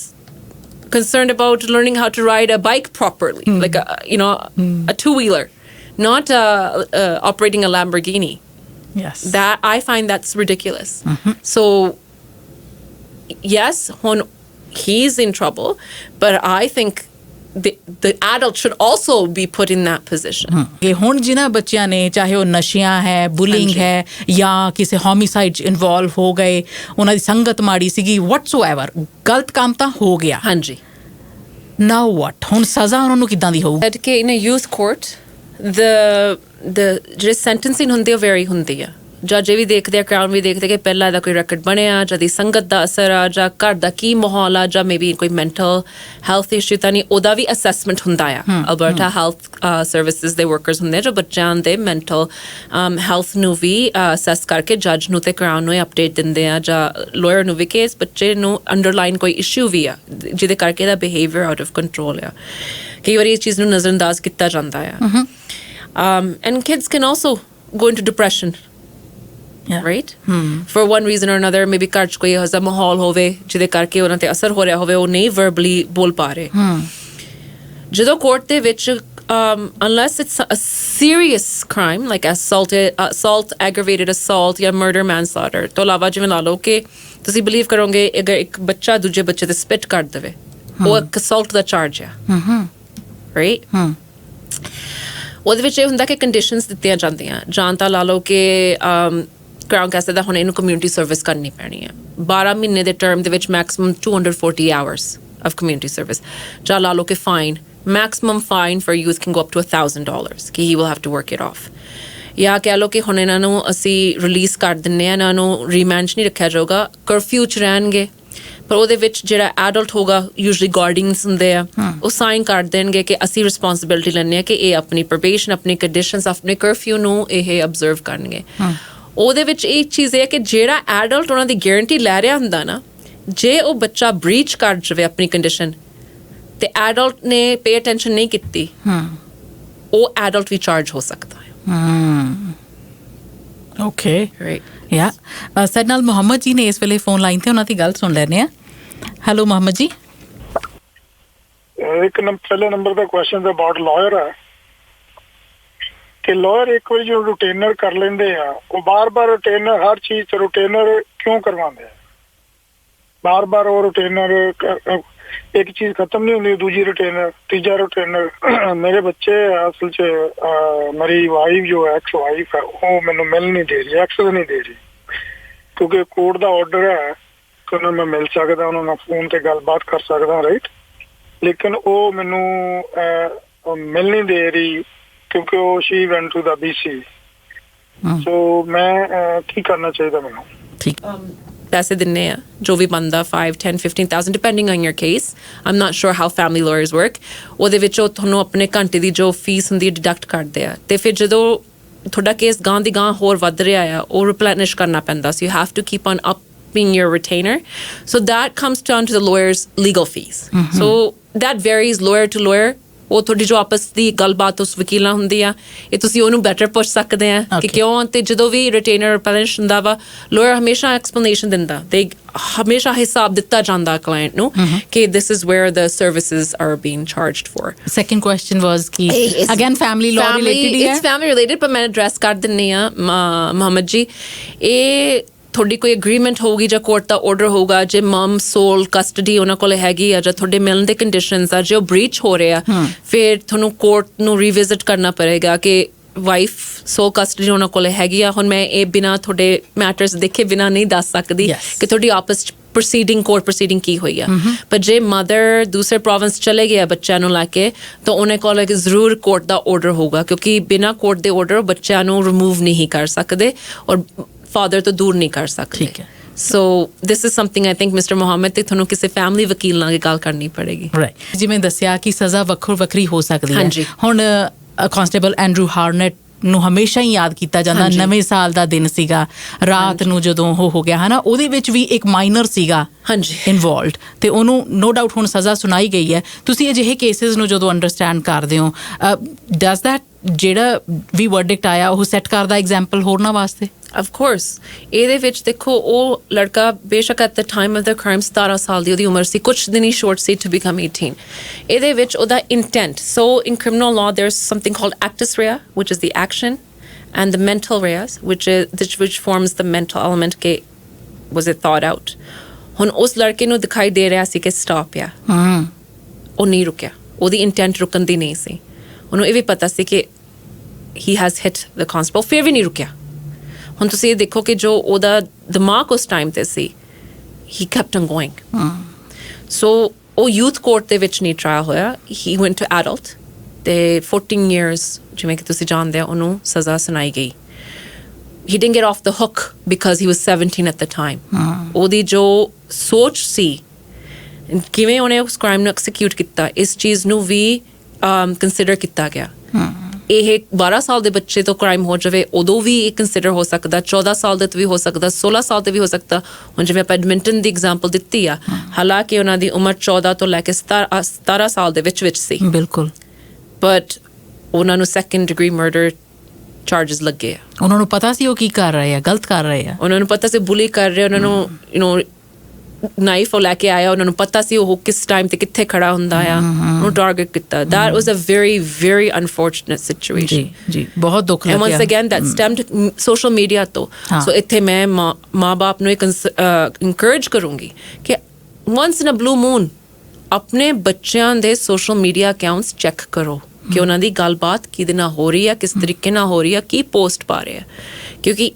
Speaker 2: concerned about learning how to ride a bike properly, like a two-wheeler, not operating a Lamborghini.
Speaker 1: Yes.
Speaker 2: That I find that's ridiculous. So yes, he's in trouble, but I think the adult should also be put in that position.
Speaker 1: ਕਿ ਹੁਣ ਜਿਨ੍ਹਾਂ ਬੱਚਿਆਂ ਨੇ ਚਾਹੇ ਉਹ ਨਸ਼ਿਆਂ ਹੈ ਬੁਲਿੰਗ ਹੈ ਜਾਂ ਕਿਸੇ ਹੋਮਿਸਾਈਡ 'ਚ ਇਨਵੋਲਵ ਹੋ ਗਏ ਉਹਨਾਂ ਦੀ ਸੰਗਤ ਮਾੜੀ ਸੀਗੀ ਵਟਸੋਐਵਰ ਗਲਤ ਕੰਮ ਤਾਂ ਹੋ ਗਿਆ
Speaker 2: ਹਾਂਜੀ
Speaker 1: ਨਾਓ ਵਾਟ ਹੁਣ ਸਜ਼ਾ ਉਹਨਾਂ ਨੂੰ ਕਿੱਦਾਂ ਦੀ ਹੋਊਗੀ
Speaker 2: ਕਿ in a youth court the ਜਿਹੜੀ sentencing ਹੁੰਦੀ ਆ very ਹੁੰਦੀ ਆ ਜੱਜ ਵੀ ਦੇਖਦੇ ਆ ਕਰਾਊਨ ਵੀ ਦੇਖਦੇ ਕਿ ਪਹਿਲਾਂ ਇਹਦਾ ਕੋਈ ਰੈਕਡ ਬਣਿਆ ਜਾਂ ਦੀ ਸੰਗਤ ਦਾ ਅਸਰ ਆ ਜਾਂ ਘਰ ਦਾ ਕੀ ਮਾਹੌਲ ਆ ਜਾਂ ਮੇਬੀ ਕੋਈ ਮੈਂਟਲ ਹੈਲਥ ਇਸ਼ੂ ਤਾਂ ਨਹੀਂ ਉਹਦਾ ਵੀ ਅਸੈਸਮੈਂਟ ਹੁੰਦਾ ਆ ਅਲਬਰਟਾ ਹੈਲਥ ਸਰਵਿਸਿਜ਼ ਦੇ ਵਰਕਰਸ ਹੁੰਦੇ ਜੋ ਬੱਚਿਆਂ ਦੇ ਮੈਂਟਲ ਹੈਲਥ ਨੂੰ ਵੀ ਅਸੈਸ ਕਰਕੇ ਜੱਜ ਨੂੰ ਤੇ ਕਰਾਊਨ ਨੂੰ ਅਪਡੇਟ ਦਿੰਦੇ ਆ ਜਾਂ ਲਾਇਰ ਨੂੰ ਵੀ ਕਿ ਇਸ ਬੱਚੇ ਨੂੰ ਅੰਡਰਲਾਈਨ ਕੋਈ ਇਸ਼ੂ ਵੀ ਆ ਜਿਹਦੇ ਕਰਕੇ ਇਹਦਾ ਬਿਹੇਵੀਅਰ ਆਊਟ ਆਫ ਕੰਟਰੋਲ ਆ ਕਈ ਵਾਰੀ ਇਸ ਚੀਜ਼ ਨੂੰ ਨਜ਼ਰਅੰਦਾਜ਼ ਕੀਤਾ ਜਾਂਦਾ ਆ and kids can also go into depression. Yeah. Right? For one reason or another, maybe ਘਰ 'ਚ ਕੋਈ ਇਹੋ ਜਿਹਾ ਮਾਹੌਲ ਹੋਵੇ ਜਿਹਦੇ ਕਰਕੇ ਉਹਨਾਂ ਤੇ ਅਸਰ ਹੋ ਰਿਹਾ ਹੋਵੇ ਉਹ ਨਹੀਂ ਵਰਬਲੀ ਬੋਲ ਪਾ ਰਹੇ ਜਦੋਂ ਕੋਰਟ ਦੇ ਵਿੱਚ unless it's a serious crime like assault aggravated assault ਜਾਂ murder manslaughter ਤੋਂ ਇਲਾਵਾ ਜਿਵੇਂ ਲਾ ਲਓ ਕਿ ਤੁਸੀਂ ਬਲੀਵ ਕਰੋਗੇ ਅਗਰ ਇੱਕ ਬੱਚਾ ਦੂਜੇ ਬੱਚੇ ਤੇ ਸਪਿਟ ਕਰ ਦੇਵੇ ਉਹ ਇੱਕ assault ਦਾ ਚਾਰਜ ਆ right ਉਹਦੇ ਵਿੱਚ ਇਹ ਹੁੰਦਾ ਕਿ ਕੰਡੀਸ਼ਨਸ ਦਿੱਤੀਆਂ ਜਾਂਦੀਆਂ ਜਾਂ ਤਾਂ ਲਾ ਲਓ ਕਿ ਕਰਾਊਨ ਕਹਿ ਸਕਦਾ ਹੁਣ ਇਹਨੂੰ ਕਮਿਊਨਿਟੀ ਸਰਵਿਸ ਕਰਨੀ ਪੈਣੀ ਹੈ 12 ਮਹੀਨੇ ਦੇ ਟਰਮ ਦੇ ਵਿੱਚ maximum 240 hours of community service ਜਾਂ ਲਾ ਲਓ ਕਿ fine maximum fine for youth can go up to $1,000 ਕਿ he will have to work it off ਜਾਂ ਕਹਿ ਲਓ ਕਿ ਹੁਣ ਇਹਨਾਂ ਨੂੰ ਅਸੀਂ ਰਿਲੀਜ਼ ਕਰ ਦਿੰਦੇ ਹਾਂ ਇਹਨਾਂ ਨੂੰ ਰੀਮਾਂਡ 'ਚ ਨਹੀਂ ਰੱਖਿਆ ਜਾਊਗਾ ਕਰਫਿਊ 'ਚ ਰਹਿਣਗੇ ਪਰ ਉਹਦੇ ਵਿੱਚ ਜਿਹੜਾ ਐਡਲਟ ਹੋਗਾ ਯੂਜਲੀ ਗਾਰਡੀਅਨਸ ਹੁੰਦੇ ਆ ਉਹ ਸਾਈਨ ਕਰ ਦੇਣਗੇ ਕਿ ਅਸੀਂ ਰਿਸਪੌਂਸਿਬਿਲਿਟੀ ਲੈਂਦੇ ਹਾਂ ਕਿ ਇਹ ਆਪਣੀ ਪ੍ਰੋਬੇਸ਼ਨ ਆਪਣੀ ਕੰਡੀਸ਼ਨਸ ਆਪਣੇ ਕਰਫਿਊ ਨੂੰ ਇਹ ਅਬਜ਼ਰਵ ਕਰਨਗੇ ਉਹਦੇ ਵਿੱਚ ਇਹ ਚੀਜ਼ ਹੈ ਕਿ ਜਿਹੜਾ ਐਡਲਟ ਉਹਨਾਂ ਦੀ ਗਾਰੰਟੀ ਲੈ ਰਿਹਾ ਹੁੰਦਾ ਨਾ ਜੇ ਉਹ ਬੱਚਾ ਬ੍ਰੀਚ ਕਰ ਜਾਵੇ ਆਪਣੀ ਕੰਡੀਸ਼ਨ ਤੇ ਐਡਲਟ ਨੇ ਪੇ ਅਟੈਂਸ਼ਨ ਨਹੀਂ ਕੀਤੀ ਉਹ ਐਡਲਟ ਵੀ ਚਾਰਜ ਹੋ ਸਕਦਾ ਹੈ
Speaker 1: ਓਕੇ
Speaker 2: ਰਾਈਟ
Speaker 1: ਯਾ ਸਾਡੇ ਨਾਲ ਮੁਹੰਮਦ ਜੀ ਨੇ ਇਸ ਵੇਲੇ ਫੋਨ ਲਾਈਨ ਤੇ ਉਹਨਾਂ ਦੀ ਗੱਲ ਸੁਣ ਲੈਂਦੇ ਆ ਹੈਲੋ ਮੁਹੰਮਦ ਜੀ
Speaker 3: ਇੱਕ ਪਹਿਲੇ number the question about lawyer ਹੈ ਕਿ ਲਾਇਰ ਇੱਕ ਵਾਰੀ ਜੋ ਰੂਟੇਨਰ ਕਰ ਲੈਂਦੇ ਆ ਉਹ ਬਾਰ-ਬਾਰ ਰੂਟੇਨਰ ਹਰ ਚੀਜ਼ ਤੇ ਰੂਟੇਨਰ ਕਿਉਂ ਕਰਵਾਉਂਦੇ ਆ ਬਾਰ-ਬਾਰ ਉਹ ਰੂਟੇਨਰ ਇੱਕ ਚੀਜ਼ ਖਤਮ ਨਹੀਂ ਹੁੰਦੀ ਦੂਜੀ ਰੂਟੇਨਰ ਤੀਜਾ ਰੂਟੇਨਰ ਮੇਰੇ ਬੱਚੇ ਅਸਲ 'ਚ ਮੇਰੀ ਵਾਈਫ ਜੋ ਐਕਸ ਵਾਈਫ ਹੈ ਉਹ ਮੈਨੂੰ ਮਿਲ ਨਹੀਂ ਦੇ ਰਹੀ ਐਕਸੈਸ ਨਹੀਂ ਦੇ ਰਹੀ ਕਿਉਂਕਿ ਕੋਰਟ ਦਾ ਆਰਡਰ ਹੈ ਕਿ ਉਹਨਾਂ ਮੈਂ ਮਿਲ ਸਕਦਾ ਉਹਨਾਂ ਨਾਲ ਫੋਨ ਤੇ ਗੱਲਬਾਤ ਕਰ ਸਕਦਾ ਰਾਈਟ ਲੇਕਿਨ ਉਹ ਮੈਨੂੰ ਮਿਲ ਨਹੀਂ ਦੇ ਰਹੀ ਕਿਉਂਕਿ ਉਹ she went to the BC so ਮੈਂ ਕੀ ਕਰਨਾ ਚਾਹੀਦਾ ਮੈਨੂੰ
Speaker 1: ਠੀਕ
Speaker 2: ਪੈਸੇ ਦਿੰਨੇ ਆ ਜੋ ਵੀ ਬੰਦਾ 5, 10, 15,000 depending on your case I'm not sure how family lawyers work ਉਹਦੇ ਵਿੱਚ ਉਹ ਤੁਹਾਨੂੰ ਆਪਣੇ ਘੰਟੇ ਦੀ ਜੋ ਫੀਸ ਹੁੰਦੀ ਹੈ ਡਿਡਕਟ ਕਰਦੇ ਆ ਤੇ ਫਿਰ ਜਦੋਂ ਤੁਹਾਡਾ ਕੇਸ ਗਾਂ ਦੀ ਗਾਂ ਹੋਰ ਵੱਧ ਰਿਹਾ ਆ ਉਹ ਰਿਪਲੈਨਿਸ਼ ਕਰਨਾ ਪੈਂਦਾ so you have to keep on upping your retainer so that comes down to the lawyer's legal fees so that varies lawyer to lawyer ਉਹ ਤੁਹਾਡੀ ਜੋ ਆਪਸ ਦੀ ਗੱਲਬਾਤ ਉਸ ਵਕੀਲ ਨਾਲ ਹੁੰਦੀ ਆ ਇਹ ਤੁਸੀਂ ਉਹਨੂੰ ਬੈਟਰ ਪੁੱਛ ਸਕਦੇ ਆ ਕਿ ਕਿਉਂ ਤੇ ਜਦੋਂ ਵੀ ਰਿਟੇਨਰ ਰਿਪਲੈਨਿਸ਼ ਹੁੰਦਾ ਵਾ ਲਾਇਰ ਹਮੇਸ਼ਾ ਐਕਸਪਲੇਨੇਸ਼ਨ ਦਿੰਦਾ ਤੇ ਹਮੇਸ਼ਾ ਹਿਸਾਬ ਦਿੱਤਾ ਜਾਂਦਾ ਕਲਾਇੰਟ ਨੂੰ ਕਿ this is where the services are being charged for.
Speaker 1: Second question was ਕਿ again family law related ਹੀ ਹੈ
Speaker 2: it's family related ਪਰ ਮੈਂ ਐਡਰੈਸ ਕਰ ਦਿੰਨੀ ਆ ਮੁਹੰਮਦ ਜੀ ਇਹ ਤੁਹਾਡੀ ਕੋਈ ਐਗਰੀਮੈਂਟ ਹੋਊਗੀ ਜਾਂ ਕੋਰਟ ਦਾ ਆਰਡਰ ਹੋਊਗਾ ਜੇ ਮਮ ਸੋਲ ਕਸਟਡੀ ਉਹਨਾਂ ਕੋਲ ਹੈਗੀ ਆ ਜਾਂ ਤੁਹਾਡੇ ਮਿਲਣ ਦੇ ਕੰਡੀਸ਼ਨਸ ਆ ਜੇ ਉਹ ਬ੍ਰੀਚ ਹੋ ਰਿਹਾ ਫਿਰ ਤੁਹਾਨੂੰ ਕੋਰਟ ਨੂੰ ਰੀਵਿਜ਼ਿਟ ਕਰਨਾ ਪਏਗਾ ਕਿ ਵਾਈਫ ਸੋਲ ਕਸਟਡੀ ਉਹਨਾਂ ਕੋਲ ਹੈਗੀ ਆ ਹੁਣ ਮੈਂ ਇਹ ਬਿਨਾਂ ਤੁਹਾਡੇ ਮੈਟਰਸ ਦੇਖੇ ਬਿਨਾਂ ਨਹੀਂ ਦੱਸ ਸਕਦੀ ਕਿ ਤੁਹਾਡੀ ਆਪਸ ਪ੍ਰੋਸੀਡਿੰਗ ਕੋਰਟ ਪ੍ਰੋਸੀਡਿੰਗ ਕੀ ਹੋਈ ਆ ਪਰ ਜੇ ਮਦਰ ਦੂਸਰੇ ਪ੍ਰੋਵਿੰਸ ਚਲੇ ਗਿਆ ਬੱਚਿਆਂ ਨੂੰ ਲੈ ਕੇ ਤਾਂ ਉਹਨਾਂ ਕੋਲ ਇੱਕ ਜ਼ਰੂਰ ਕੋਰਟ ਦਾ ਆਰਡਰ ਹੋਊਗਾ ਕਿਉਂਕਿ ਬਿਨਾਂ ਕੋਰਟ ਦੇ ਆਰਡਰ ਬੱਚਿਆਂ ਨੂੰ ਰਿਮੂਵ ਨਹੀਂ ਕਰ ਸਕਦੇ ਔਰ ਫਾਦਰ ਤੋਂ ਦੂਰ ਨਹੀਂ ਕਰ ਸਕਦੇ ਠੀਕ ਹੈ so this is something I think mister Mohammed ਤੇ ਤੁਹਾਨੂੰ ਕਿਸੇ ਫੈਮਿਲੀ ਵਕੀਲ ਨਾਲ ਗੱਲ ਕਰਨੀ ਪੜੇਗੀ
Speaker 1: ਰਾਈਟ ਜਿਵੇਂ ਦੱਸਿਆ ਕਿ ਸਜ਼ਾ ਵੱਖਰੀ ਹੋ ਸਕਦੀ ਹੈ ਹੁਣ ਕਾਂਸਟੇਬਲ ਐਂਡਰੂ ਹਾਰਨੈਟ ਨੂੰ ਹਮੇਸ਼ਾ ਹੀ ਯਾਦ ਕੀਤਾ ਜਾਂਦਾ ਨਵੇਂ ਸਾਲ ਦਾ ਦਿਨ ਸੀਗਾ ਰਾਤ ਨੂੰ ਜਦੋਂ ਉਹ ਹੋ ਗਿਆ ਹਨਾ ਉਹਦੇ ਵਿੱਚ ਵੀ ਇੱਕ ਮਾਈਨਰ ਸੀਗਾ ਇਨਵੋਲਵਡ ਤੇ ਉਹਨੂੰ ਨੋ ਡਾਊਟ ਹੁਣ ਸਜ਼ਾ ਸੁਣਾਈ ਗਈ ਹੈ ਤੁਸੀਂ ਅਜਿਹੇ ਕੇਸਿਸ ਨੂੰ ਜਦੋਂ ਅੰਡਰਸਟੈਂਡ ਕਰਦੇ ਹੋ ਡਸ ਦੈਟ ਜਿਹੜਾ ਵੀ ਵਰਡਿਕਟ ਆਇਆ ਉਹ ਸੈੱਟ ਕਰਦਾ ਐਗਜ਼ਾਮਪਲ ਹੋਰਨਾਂ ਵਾਸਤੇ?
Speaker 2: Of course, ਇਹਦੇ ਵਿੱਚ ਦੇਖੋ ਉਹ ਲੜਕਾ ਬੇਸ਼ੱਕ at the time of the crime 17 ਸਾਲ ਦੀ ਉਹਦੀ ਉਮਰ ਸੀ, ਕੁਛ ਦਿਨ ਹੀ short ਸੀ to become 18. ਇਹਦੇ ਵਿੱਚ ਉਹਦਾ intent, so in criminal law there's something called actus rea, which is the action, and the mental reas, which forms the mental element ke was it thought out. ਹੁਣ ਉਸ ਲੜਕੇ ਨੂੰ ਦਿਖਾਈ ਦੇ ਰਿਹਾ ਸੀ ਕਿ ਸਟਾਪ ਆ, ਉਹ ਨਹੀਂ ਰੁਕਿਆ, ਉਹਦੀ intent ਰੁਕਣ ਦੀ ਨਹੀਂ ਸੀ, ਉਹਨੂੰ ਇਹ ਵੀ ਪਤਾ ਸੀ ਕਿ he has hit the constable, ਫਿਰ ਵੀ ਨਹੀਂ ਰੁਕਿਆ। ਹੁਣ ਤੁਸੀਂ ਇਹ ਦੇਖੋ ਕਿ ਜੋ ਉਹਦਾ ਦਿਮਾਗ ਉਸ ਟਾਈਮ ਤੇ ਸੀ, he kept on going. ਸੋ ਉਹ ਯੂਥ ਕੋਰਟ ਦੇ ਵਿੱਚ ਨਹੀਂ ਟਰਾਇਲ ਹੋਇਆ, he went to adult, ਤੇ 14 years ਜਿਵੇਂ ਕਿ ਤੁਸੀਂ ਜਾਣਦੇ ਹੋ ਉਹਨੂੰ ਸਜ਼ਾ ਸੁਣਾਈ ਗਈ। he didn't get off the hook because he was 17 at the time. ਉਹਦੀ ਜੋ ਸੋਚ ਸੀ, ਕਿਵੇਂ ਉਹਨੇ ਉਸ ਕ੍ਰਾਈਮ ਨੂੰ ਐਕਸੀਕਿਊਟ ਕੀਤਾ, ਇਸ ਚੀਜ਼ ਨੂੰ ਵੀ ਕੰਸੀਡਰ ਕੀਤਾ ਗਿਆ। ਇਹ 12 ਸਾਲ ਦੇ ਬੱਚੇ ਤੋਂ ਕ੍ਰਾਈਮ ਹੋ ਜਾਵੇ ਉਦੋਂ ਵੀ ਇਹ ਕੰਸੀਡਰ ਹੋ ਸਕਦਾ, 14 ਸਾਲ ਦੇ ਤੋਂ ਵੀ ਹੋ ਸਕਦਾ, 16 ਸਾਲ ਤੇ ਵੀ ਹੋ ਸਕਦਾ। ਹੁਣ ਜਿਵੇਂ ਆਪਾਂ ਐਡਮਿੰਟਨ ਦੀ ਐਗਜ਼ਾਮਪਲ ਦਿੱਤੀ ਆ, ਹਾਲਾਂਕਿ ਉਹਨਾਂ ਦੀ ਉਮਰ 14 ਤੋਂ ਲੈ ਕੇ 17 ਸਾਲ ਦੇ ਵਿੱਚ ਸੀ। ਬਿਲਕੁਲ। ਬਟ ਉਹਨਾਂ ਨੂੰ ਸੈਕੰਡ ਡਿਗਰੀ ਮਰਡਰ ਚਾਰਜਸ ਲੱਗੇ ਆ। ਉਹਨਾਂ ਨੂੰ ਪਤਾ ਸੀ ਉਹ ਕੀ ਕਰ ਰਹੇ ਆ, ਗਲਤ ਕਰ ਰਹੇ ਆ, ਉਹਨਾਂ ਨੂੰ ਪਤਾ ਸੀ ਬੁਲੀ ਕਰ ਰਹੇ, ਉਹਨਾਂ ਨੂੰ ਨਾਈਫ ਉਹ ਲੈ ਕੇ ਆਇਆ, ਉਹਨਾਂ ਨੂੰ ਪਤਾ ਸੀ ਉਹ ਕਿਸ ਟਾਈਮ ਤੇ ਕਿੱਥੇ ਖੜਾ ਹੁੰਦਾ ਆ, ਉਹਨੂੰ ਟਾਰਗੇਟ ਕੀਤਾ। that was a very very unfortunate situation. ਜੀ ਬਹੁਤ ਦੁੱਖ ਲੱਗਿਆ। and once again that stemmed social media ਤੋਂ। ਸੋ ਇੱਥੇ ਮੈਂ ਮਾਂ ਬਾਪ ਨੂੰ encourage ਕਰੂੰਗੀ ਕਿ once in a blue moon ਆਪਣੇ ਬੱਚਿਆਂ ਦੇ social media accounts ਚੈੱਕ ਕਰੋ ਕਿ ਉਹਨਾਂ ਦੀ ਗੱਲਬਾਤ ਕਿਹਦੇ ਨਾਲ ਹੋ ਰਹੀ ਹੈ, ਕਿਸ ਤਰੀਕੇ ਨਾਲ ਹੋ ਰਹੀ ਹੈ, ਕੀ ਪੋਸਟ ਪਾ ਰਹੇ ਆ, ਕਿਉਂਕਿ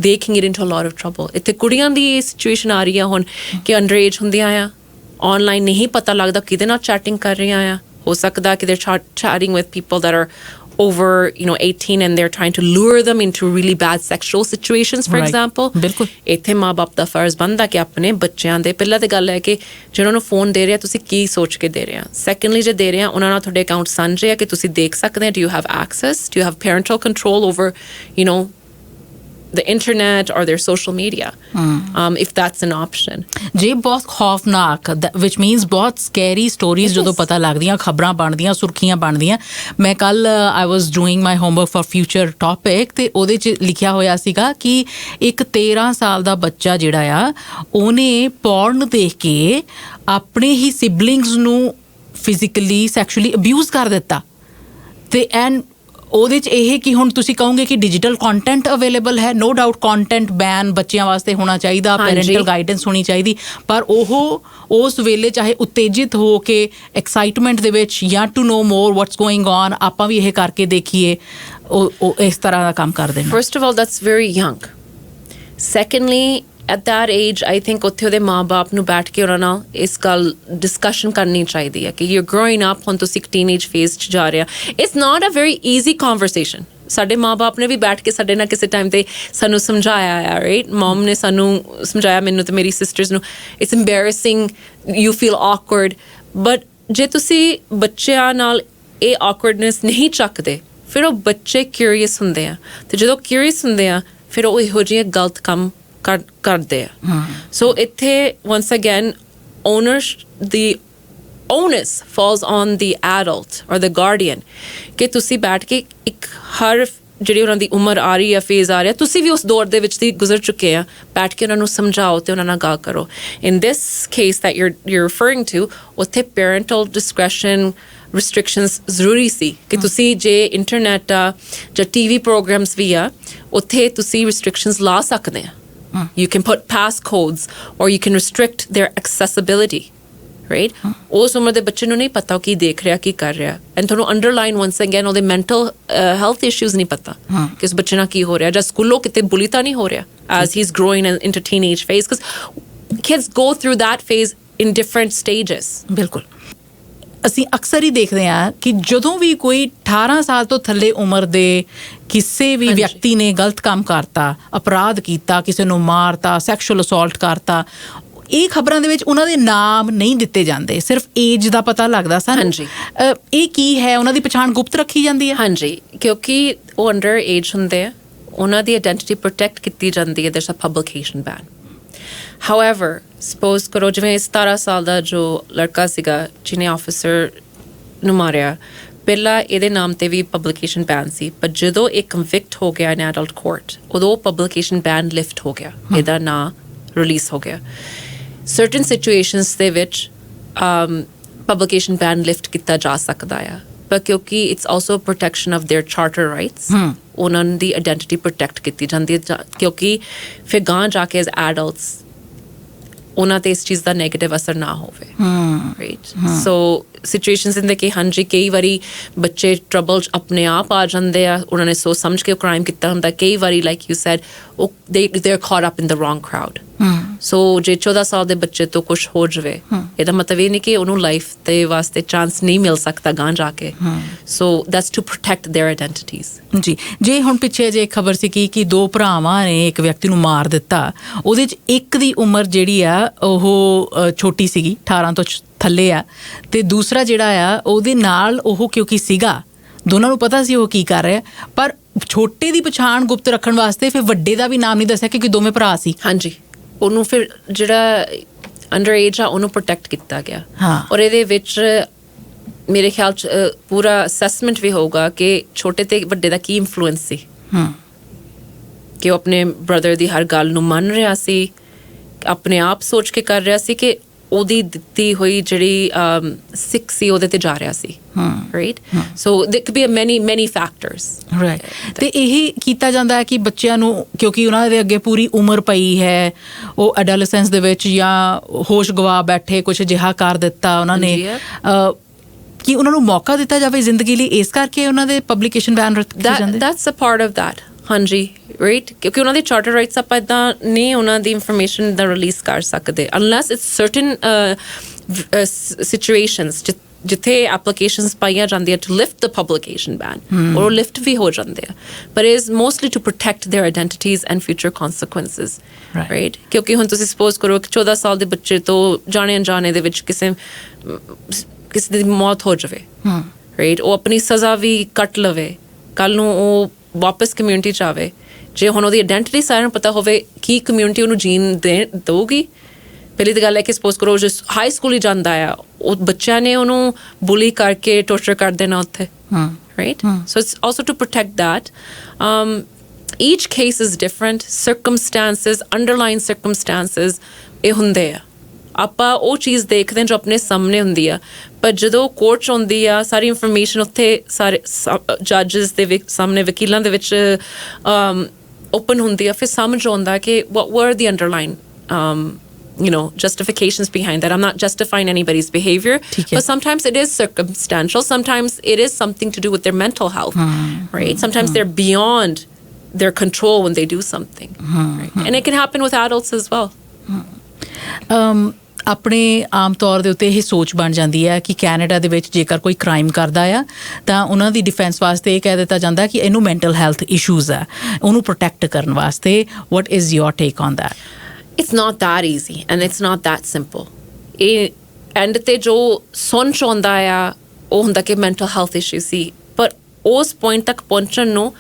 Speaker 2: they can get into a lot of trouble. ਇੱਥੇ ਕੁੜੀਆਂ ਦੀ ਇਹ ਸਿਚੁਏਸ਼ਨ ਆ ਰਹੀ ਆ ਹੁਣ ਕਿ ਅੰਡਰ ਏਜ ਹੁੰਦੀਆਂ ਆ, ਆਨਲਾਈਨ ਨਹੀਂ ਪਤਾ ਲੱਗਦਾ ਕਿਹਦੇ ਨਾਲ ਚੈਟਿੰਗ ਕਰ ਰਹੀਆਂ ਆ, ਹੋ ਸਕਦਾ ਕਿ they're chatting with people that are over 18 and they're trying to lure them into really bad sexual situations, for example. ਬਿਲਕੁਲ। ਇੱਥੇ ਮਾਂ-ਬਾਪ ਦਾ ਫਰਜ਼ ਬਣਦਾ ਕਿ ਆਪਣੇ ਬੱਚਿਆਂ ਦੇ ਪਹਿਲਾਂ ਤੇ ਗੱਲ ਹੈ ਕਿ ਜਿਹਨਾਂ ਨੂੰ ਫੋਨ ਦੇ ਰਿਹਾ ਤੁਸੀਂ ਕੀ ਸੋਚ ਕੇ ਦੇ ਰਹੇ ਆ, ਸੈਕੰਡਲੀ ਜੇ ਦੇ ਰਹੇ ਆ ਉਹਨਾਂ ਨਾਲ ਤੁਹਾਡੇ ਅਕਾਊਂਟ ਸਾਂਝੇ ਆ ਕਿ ਤੁਸੀਂ ਦੇਖ ਸਕਦੇ ਆ, do you have access, do you have parental control over the internet or their social media, if that's an option. ਜੇ ਬਹੁਤ ਖੌਫਨਾਕ, which means ਬਹੁਤ scary stories ਜਦੋਂ ਪਤਾ ਲੱਗਦੀਆਂ, ਖਬਰਾਂ ਬਣਦੀਆਂ, ਸੁਰਖੀਆਂ ਬਣਦੀਆਂ। ਮੈਂ ਕੱਲ I was doing my homework for future topic ਤੇ ਉਹਦੇ 'ਚ ਲਿਖਿਆ ਹੋਇਆ ਸੀਗਾ ਕਿ ਇੱਕ 13 ਸਾਲ ਦਾ ਬੱਚਾ ਜਿਹੜਾ ਆ ਉਹਨੇ ਪੋਰਨ ਦੇਖ ਕੇ ਆਪਣੇ ਹੀ ਸਿਬਲਿੰਗਸ ਨੂੰ ਫਿਜ਼ੀਕਲੀ ਸੈਕਸ਼ੁਅਲੀ ਅਬਿਊਜ਼ ਕਰ ਦਿੱਤਾ। ਤੇ ਐਂਡ ਉਹਦੇ 'ਚ ਇਹ ਕਿ ਹੁਣ ਤੁਸੀਂ ਕਹੋਗੇ ਕਿ ਡਿਜੀਟਲ ਕੰਟੈਂਟ ਅਵੇਲੇਬਲ ਹੈ, ਨੋ ਡਾਊਟ ਕੰਟੈਂਟ ਬੈਨ ਬੱਚਿਆਂ ਵਾਸਤੇ ਹੋਣਾ ਚਾਹੀਦਾ, ਪੈਰੈਂਟਲ ਗਾਈਡੈਂਸ ਹੋਣੀ ਚਾਹੀਦੀ, ਪਰ ਉਹ ਉਸ ਵੇਲੇ ਚਾਹੇ ਉਤੇਜਿਤ ਹੋ ਕੇ ਐਕਸਾਈਟਮੈਂਟ ਦੇ ਵਿੱਚ ਜਾਂ to know more what's going on ਆਪਾਂ ਵੀ ਇਹ ਕਰਕੇ ਦੇਖੀਏ, ਉਹ ਇਸ ਤਰ੍ਹਾਂ ਦਾ ਕੰਮ ਕਰਦੇ ਨੇ। First of all that's very young. Secondly at that age I think ਉੱਥੇ ਉਹਦੇ ਮਾਂ-ਬਾਪ ਨੂੰ ਬੈਠ ਕੇ ਉਹਨਾਂ ਨਾਲ ਇਸ ਗੱਲ ਡਿਸਕਸ਼ਨ ਕਰਨੀ ਚਾਹੀਦੀ ਹੈ ਕਿ you're growing up, ਹੁਣ ਤੁਸੀਂ ਇੱਕ ਟੀਨੇਜ ਫੇਜ਼ 'ਚ ਜਾ ਰਹੇ ਆ। it's not a very easy conversation. ਸਾਡੇ ਮਾਂ-ਬਾਪ ਨੇ ਵੀ ਬੈਠ ਕੇ ਸਾਡੇ ਨਾਲ ਕਿਸੇ ਟਾਈਮ ਤੇ ਸਾਨੂੰ ਸਮਝਾਇਆ ਆ, ਰਾਈਟ, ਮਮ ਨੇ ਸਾਨੂੰ ਸਮਝਾਇਆ, ਮੈਨੂੰ ਤੇ ਮੇਰੀ ਸਿਸਟਰਸ ਨੂੰ। it's embarrassing, you feel awkward, but ਜੇ ਤੁਸੀਂ ਬੱਚਿਆਂ ਨਾਲ ਇਹ awkwardness ਨਹੀਂ ਚੱਕਦੇ ਫਿਰ ਉਹ ਬੱਚੇ ਕਿਊਰੀਅਸ ਹੁੰਦੇ ਆ, ਤੇ ਜਦੋਂ ਕਿਊਰੀਅਸ ਹੁੰਦੇ ਆ ਫਿਰ ਉਹ ਇਹੋ ਜਿਹੇ ਗਲਤ ਕੰਮ ਕਰਦੇ ਆ। ਸੋ ਇੱਥੇ once again the onus falls on the adult or the guardian ਕਿ ਤੁਸੀਂ ਬੈਠ ਕੇ ਇੱਕ ਹਰ ਜਿਹੜੀ ਉਹਨਾਂ ਦੀ ਉਮਰ ਆ ਰਹੀ ਹੈ, ਫੇਜ਼ ਆ ਰਿਹਾ, ਤੁਸੀਂ ਵੀ ਉਸ ਦੌਰ ਦੇ ਵਿੱਚ ਦੀ ਗੁਜ਼ਰ ਚੁੱਕੇ ਆ, ਬੈਠ ਕੇ ਉਹਨਾਂ ਨੂੰ ਸਮਝਾਓ ਤੇ ਉਹਨਾਂ ਨਾਲ ਗੱਲ ਕਰੋ। in this case that you're referring to ਉੱਥੇ parental discretion restrictions ਜ਼ਰੂਰੀ ਸੀ ਕਿ ਤੁਸੀਂ ਜੇ ਇੰਟਰਨੈਟ ਆ ਜਾਂ TV ਪ੍ਰੋਗਰਾਮਸ ਵੀ ਆ ਉੱਥੇ ਤੁਸੀਂ restrictions ਲਾ ਸਕਦੇ ਆ। You can put passcodes or you can restrict their accessibility, right? ਉਸ ਉਮਰ ਦੇ ਬੱਚੇ ਨੂੰ ਨਹੀਂ ਪਤਾ ਕੀ ਦੇਖ ਰਿਹਾ, ਕੀ ਕਰ ਰਿਹਾ, and ਤੁਹਾਨੂੰ ਅੰਡਰਲਾਈਨ once again ਉਹਦੇ mental health issues ਨਹੀਂ ਪਤਾ ਕਿ ਉਸ ਬੱਚੇ ਨਾਲ ਕੀ ਹੋ ਰਿਹਾ, ਜਾਂ ਸਕੂਲੋਂ ਕਿਤੇ ਬੁਲੀ ਤਾਂ ਨਹੀਂ ਹੋ ਰਿਹਾ as he's growing into teenage phase, because kids go through that phase in different stages. ਬਿਲਕੁਲ। ਅਸੀਂ ਅਕਸਰ ਹੀ ਦੇਖਦੇ ਹਾਂ ਕਿ ਜਦੋਂ ਵੀ ਕੋਈ 18 ਸਾਲ ਤੋਂ ਥੱਲੇ ਉਮਰ ਦੇ ਕਿਸੇ ਵੀ ਵਿਅਕਤੀ ਨੇ ਗਲਤ ਕੰਮ ਕਰਤਾ, ਅਪਰਾਧ ਕੀਤਾ, ਕਿਸੇ ਨੂੰ ਮਾਰਤਾ, ਸੈਕਸ਼ੂਅਲ ਅਸੌਲਟ ਕਰਤਾ, ਇਹ ਖਬਰਾਂ ਦੇ ਵਿੱਚ ਉਹਨਾਂ ਦੇ ਨਾਮ ਨਹੀਂ ਦਿੱਤੇ ਜਾਂਦੇ, ਸਿਰਫ ਏਜ ਦਾ ਪਤਾ ਲੱਗਦਾ ਸਾਨੂੰ। ਇਹ ਕੀ ਹੈ, ਉਹਨਾਂ ਦੀ ਪਛਾਣ ਗੁਪਤ ਰੱਖੀ ਜਾਂਦੀ ਹੈ? ਹਾਂਜੀ, ਕਿਉਂਕਿ ਉਹ ਅੰਡਰ ਏਜ ਹੁੰਦੇ ਆ, ਉਹਨਾਂ ਦੀ ਆਇਡੈਂਟੀਟੀ ਪ੍ਰੋਟੈਕਟ ਕੀਤੀ ਜਾਂਦੀ ਹੈ। ਦੇਰਸ ਅ ਪਬਲਿਕੇਸ਼ਨ ਬੈਨ। ਹਾਊਐਵਰ ਸਪੋਜ਼ ਕਰੋ ਜਿਵੇਂ 17 ਸਾਲ ਦਾ ਜੋ ਲੜਕਾ ਸੀਗਾ ਜਿਹਨੇ ਆਫਿਸਰ ਨੂੰ ਮਾਰਿਆ, ਪਹਿਲਾਂ ਇਹਦੇ ਨਾਮ ਤੇ ਵੀ ਪਬਲਿਕੇਸ਼ਨ ਬੈਨ ਸੀ, ਪਰ ਜਦੋਂ ਇਹ ਕਨਵਿਕਟ ਹੋ ਗਿਆ ਇਨ ਐਡਲਟ ਕੋਰਟ, ਉਦੋਂ ਪਬਲਿਕੇਸ਼ਨ ਬੈਨ ਲਿਫਟ ਹੋ ਗਿਆ, ਇਹਦਾ ਨਾਂ ਰਿਲੀਜ਼ ਹੋ ਗਿਆ। ਸਰਟਨ ਸਿਚੁਏਸ਼ਨਸ ਦੇ ਵਿੱਚ ਪਬਲਿਕੇਸ਼ਨ ਬੈਨ ਲਿਫਟ ਕੀਤਾ ਜਾ ਸਕਦਾ ਆ, ਪਰ ਕਿਉਂਕਿ it's also protection of there charter rights, ਉਹਨਾਂ ਦੀ ਆਇਡੈਂਟੀਟੀ ਪ੍ਰੋਟੈਕਟ ਕੀਤੀ ਜਾਂਦੀ ਹੈ, ਕਿਉਂਕਿ ਫਿਰ ਗਾਂ ਜਾ ਕੇ ਐਜ਼ ਐਡਲਟਸ ਉਹਨਾਂ ਤੇ ਇਸ ਚੀਜ਼ ਦਾ ਨੈਗੇਟਿਵ ਅਸਰ ਨਾ ਹੋਵੇ, ਰਾਈਟ। ਸੋ ਸਿਚੁਏਸ਼ਨਸ ਹੁੰਦੇ ਕਿ ਹਾਂਜੀ ਕਈ ਵਾਰੀ ਬੱਚੇ ਟਰਬਲ ਆਪਣੇ ਆਪ ਆ ਜਾਂਦੇ ਆ, ਉਹਨਾਂ ਨੇ ਸੋਚ ਸਮਝ ਕੇ ਕ੍ਰਾਈਮ ਕੀਤਾ ਹੁੰਦਾ, ਕਈ ਵਾਰੀ ਲਾਈਕ ਯੂ ਸੈਡ ਉਹ they are caught up in the wrong crowd. So ਜੇ 14 ਸਾਲ ਦੇ ਬੱਚੇ ਤੋਂ ਕੁਛ ਹੋ ਜਾਵੇ, ਇਹਦਾ ਮਤਲਬ ਇਹ ਨਹੀਂ ਕਿ ਉਹਨੂੰ ਲਾਈਫ ਦੇ ਵਾਸਤੇ ਚਾਂਸ ਨਹੀਂ ਮਿਲ ਸਕਦਾ ਗਾਂ ਜਾ ਕੇ। So that's to protect their identities.
Speaker 1: ਜੀ, ਜੇ ਹੁਣ ਪਿੱਛੇ ਜੇ ਖਬਰ ਸੀ ਕਿ 2 ਭਰਾਵਾਂ ਨੇ ਇੱਕ ਵਿਅਕਤੀ ਨੂੰ ਮਾਰ ਦਿੱਤਾ, ਉਹਦੇ 'ਚ ਇੱਕ ਦੀ ਉਮਰ ਜਿਹੜੀ ਆ ਉਹ ਛੋਟੀ ਸੀਗੀ, 18 ਤੋਂ ਥੱਲੇ ਆ, ਤੇ ਦੂਸਰਾ ਜਿਹੜਾ ਆ ਉਹਦੇ ਨਾਲ ਉਹ ਕਿਉਂਕਿ ਸੀਗਾ, ਦੋਨਾਂ ਨੂੰ ਪਤਾ ਸੀ ਉਹ ਕੀ ਕਰ ਰਿਹਾ, ਪਰ ਛੋਟੇ ਦੀ ਪਛਾਣ ਗੁਪਤ ਰੱਖਣ ਵਾਸਤੇ ਫਿਰ ਵੱਡੇ ਦਾ ਵੀ ਨਾਮ ਨਹੀਂ ਦੱਸਿਆ ਕਿਉਂਕਿ ਦੋਵੇਂ ਭਰਾ ਸੀ। ਹਾਂਜੀ,
Speaker 2: ਉਹਨੂੰ ਫਿਰ ਜਿਹੜਾ ਅੰਡਰ ਏਜ ਆ ਉਹਨੂੰ ਪ੍ਰੋਟੈਕਟ ਕੀਤਾ ਗਿਆ। ਔਰ ਇਹਦੇ ਵਿੱਚ ਮੇਰੇ ਖਿਆਲ 'ਚ ਪੂਰਾ ਅਸੈਸਮੈਂਟ ਵੀ ਹੋਊਗਾ ਕਿ ਛੋਟੇ ਤੇ ਵੱਡੇ ਦਾ ਕੀ ਇਨਫਲੂਐਂਸ ਸੀ, ਕਿ ਉਹ ਆਪਣੇ ਬ੍ਰਦਰ ਦੀ ਹਰ ਗੱਲ ਨੂੰ ਮੰਨ ਰਿਹਾ ਸੀ, ਆਪਣੇ ਆਪ ਸੋਚ ਕੇ ਕਰ ਰਿਹਾ ਸੀ ਕਿ ਉਹਦੀ ਦਿੱਤੀ ਹੋਈ ਜਿਹੜੀ ਸਿੱਖ ਸੀ ਉਹਦੇ ਤੇ ਜਾ ਰਿਹਾ ਸੀ, ਰਾਈਟ। ਸੋ ਦੇयर ਕੁਡ ਬੀ ਮੈਨੀ ਫੈਕਟਰਸ,
Speaker 1: ਰਾਈਟ। ਤੇ ਇਹ ਕੀਤਾ ਜਾਂਦਾ ਹੈ ਕਿ ਬੱਚਿਆਂ ਨੂੰ, ਕਿਉਂਕਿ ਉਹਨਾਂ ਦੇ ਅੱਗੇ ਪੂਰੀ ਉਮਰ ਪਈ ਹੈ, ਉਹ ਐਡੋਲੈਸੈਂਸ ਦੇ ਵਿੱਚ ਜਾਂ ਹੋਸ਼ ਗਵਾ ਬੈਠੇ ਕੁਛ ਅਜਿਹਾ ਕਰ ਦਿੱਤਾ ਉਹਨਾਂ ਨੇ, ਕਿ ਉਹਨਾਂ ਨੂੰ ਮੌਕਾ ਦਿੱਤਾ ਜਾਵੇ ਜ਼ਿੰਦਗੀ ਲਈ, ਇਸ ਕਰਕੇ ਉਹਨਾਂ ਦੇ ਪਬਲਿਕੇਸ਼ਨ ਬੈਨ ਰੱਖੇ ਜਾਂਦੇ।
Speaker 2: That's a part of that, ਹਾਂਜੀ, ਰਾਈਟ। ਕਿਉਂਕਿ ਉਹਨਾਂ ਦੇ ਚਾਰਟਰ ਰਾਈਟਸ ਆਪਾਂ ਇੱਦਾਂ ਨਹੀਂ ਉਹਨਾਂ ਦੀ ਇਨਫੋਰਮੇਸ਼ਨ ਦਾ ਰਿਲੀਜ਼ ਕਰ ਸਕਦੇ ਅਨਲੈਸ ਇਟਸ ਸਰਟਨ ਸਿਚੁਏਸ਼ਨਸ ਜਿੱਥੇ ਐਪਲੀਕੇਸ਼ਨਸ ਪਾਈਆਂ ਜਾਂਦੀਆਂ to lift the publication ban, ਔਰ ਲਿਫਟ ਵੀ ਹੋ ਜਾਂਦੇ ਆ, ਪਰ is mostly to protect their identities and future consequences, right. ਕਿਉਂਕਿ ਹੁਣ ਤੁਸੀਂ ਸਪੋਜ਼ ਕਰੋ ਕਿ 14 ਸਾਲ ਦੇ ਬੱਚੇ ਤੋਂ ਜਾਣੇ ਅਣਜਾਣੇ ਦੇ ਵਿੱਚ ਕਿਸੇ ਦੀ ਮੌਤ ਹੋ ਜਾਵੇ, ਰਾਈਟ, ਉਹ ਆਪਣੀ ਸਜ਼ਾ ਵੀ ਕੱਟ ਲਵੇ, ਕੱਲ੍ਹ ਨੂੰ ਉਹ ਵਾਪਸ ਕਮਿਊਨਿਟੀ 'ਚ ਆਵੇ, ਜੇ ਹੁਣ ਉਹਦੀ ਆਇਡੈਂਟੀਟੀ ਸਾਰਿਆਂ ਨੂੰ ਪਤਾ ਹੋਵੇ ਕੀ ਕਮਿਊਨਿਟੀ ਉਹਨੂੰ ਜੀਣ ਦਊਗੀ। ਪਹਿਲੀ ਤਾਂ ਗੱਲ ਹੈ ਕਿ ਸਪੋਜ਼ ਕਰੋ ਜੇ ਹਾਈ ਸਕੂਲ ਹੀ ਜਾਂਦਾ ਆ, ਉਹ ਬੱਚਿਆਂ ਨੇ ਉਹਨੂੰ ਬੁਲੀ ਕਰਕੇ ਟੋਰਚਰ ਕਰ ਦੇਣਾ ਉੱਥੇ, right. So it's also to protect that. Each case is different, circumstances, underline circumstances ਇਹ ਹੁੰਦੇ ਆ, ਆਪਾਂ ਉਹ ਚੀਜ਼ ਦੇਖਦੇ ਹਾਂ ਜੋ ਆਪਣੇ ਸਾਹਮਣੇ ਹੁੰਦੀ ਆ, ਪਰ ਜਦੋਂ ਕੋਰਟ 'ਚ ਆਉਂਦੀ ਆ ਸਾਰੀ ਇਨਫੋਰਮੇਸ਼ਨ ਉੱਥੇ ਸਾਰੇ ਜੱਜਸ ਦੇ ਸਾਹਮਣੇ, ਵਕੀਲਾਂ ਦੇ ਵਿੱਚ ਓਪਨ ਹੁੰਦੀ ਆ, ਫਿਰ ਸਮਝ ਆਉਂਦਾ ਕਿ what were the underlying justifications behind that. I'm not justifying anybody's behavior, but sometimes it is circumstantial, sometimes it is something to do with their mental health, right? Sometimes they're beyond their control when they do something, right? And it can happen with adults as well.
Speaker 1: ਆਪਣੇ ਆਮ ਤੌਰ ਦੇ ਉੱਤੇ ਇਹ ਸੋਚ ਬਣ ਜਾਂਦੀ ਹੈ ਕਿ ਕੈਨੇਡਾ ਦੇ ਵਿੱਚ ਜੇਕਰ ਕੋਈ ਕ੍ਰਾਈਮ ਕਰਦਾ ਆ ਤਾਂ ਉਹਨਾਂ ਦੀ ਡਿਫੈਂਸ ਵਾਸਤੇ ਇਹ ਕਹਿ ਦਿੱਤਾ ਜਾਂਦਾ ਕਿ ਇਹਨੂੰ ਮੈਂਟਲ ਹੈਲਥ ਇਸ਼ੂਜ਼ ਆ, ਉਹਨੂੰ ਪ੍ਰੋਟੈਕਟ ਕਰਨ ਵਾਸਤੇ। What is your take on that?
Speaker 2: It's not that easy and it's not that simple. ਇਹ ਐਂਡ ਤੇ ਜੋ ਸੁਣ 'ਚ ਆਉਂਦਾ ਆ ਉਹ ਹੁੰਦਾ ਕਿ ਮੈਂਟਲ ਹੈਲਥ ਇਸ਼ੂ ਸੀ, ਪਰ ਉਸ ਪੁਆਇੰਟ ਤੱਕ ਪਹੁੰਚਣ ਨੂੰ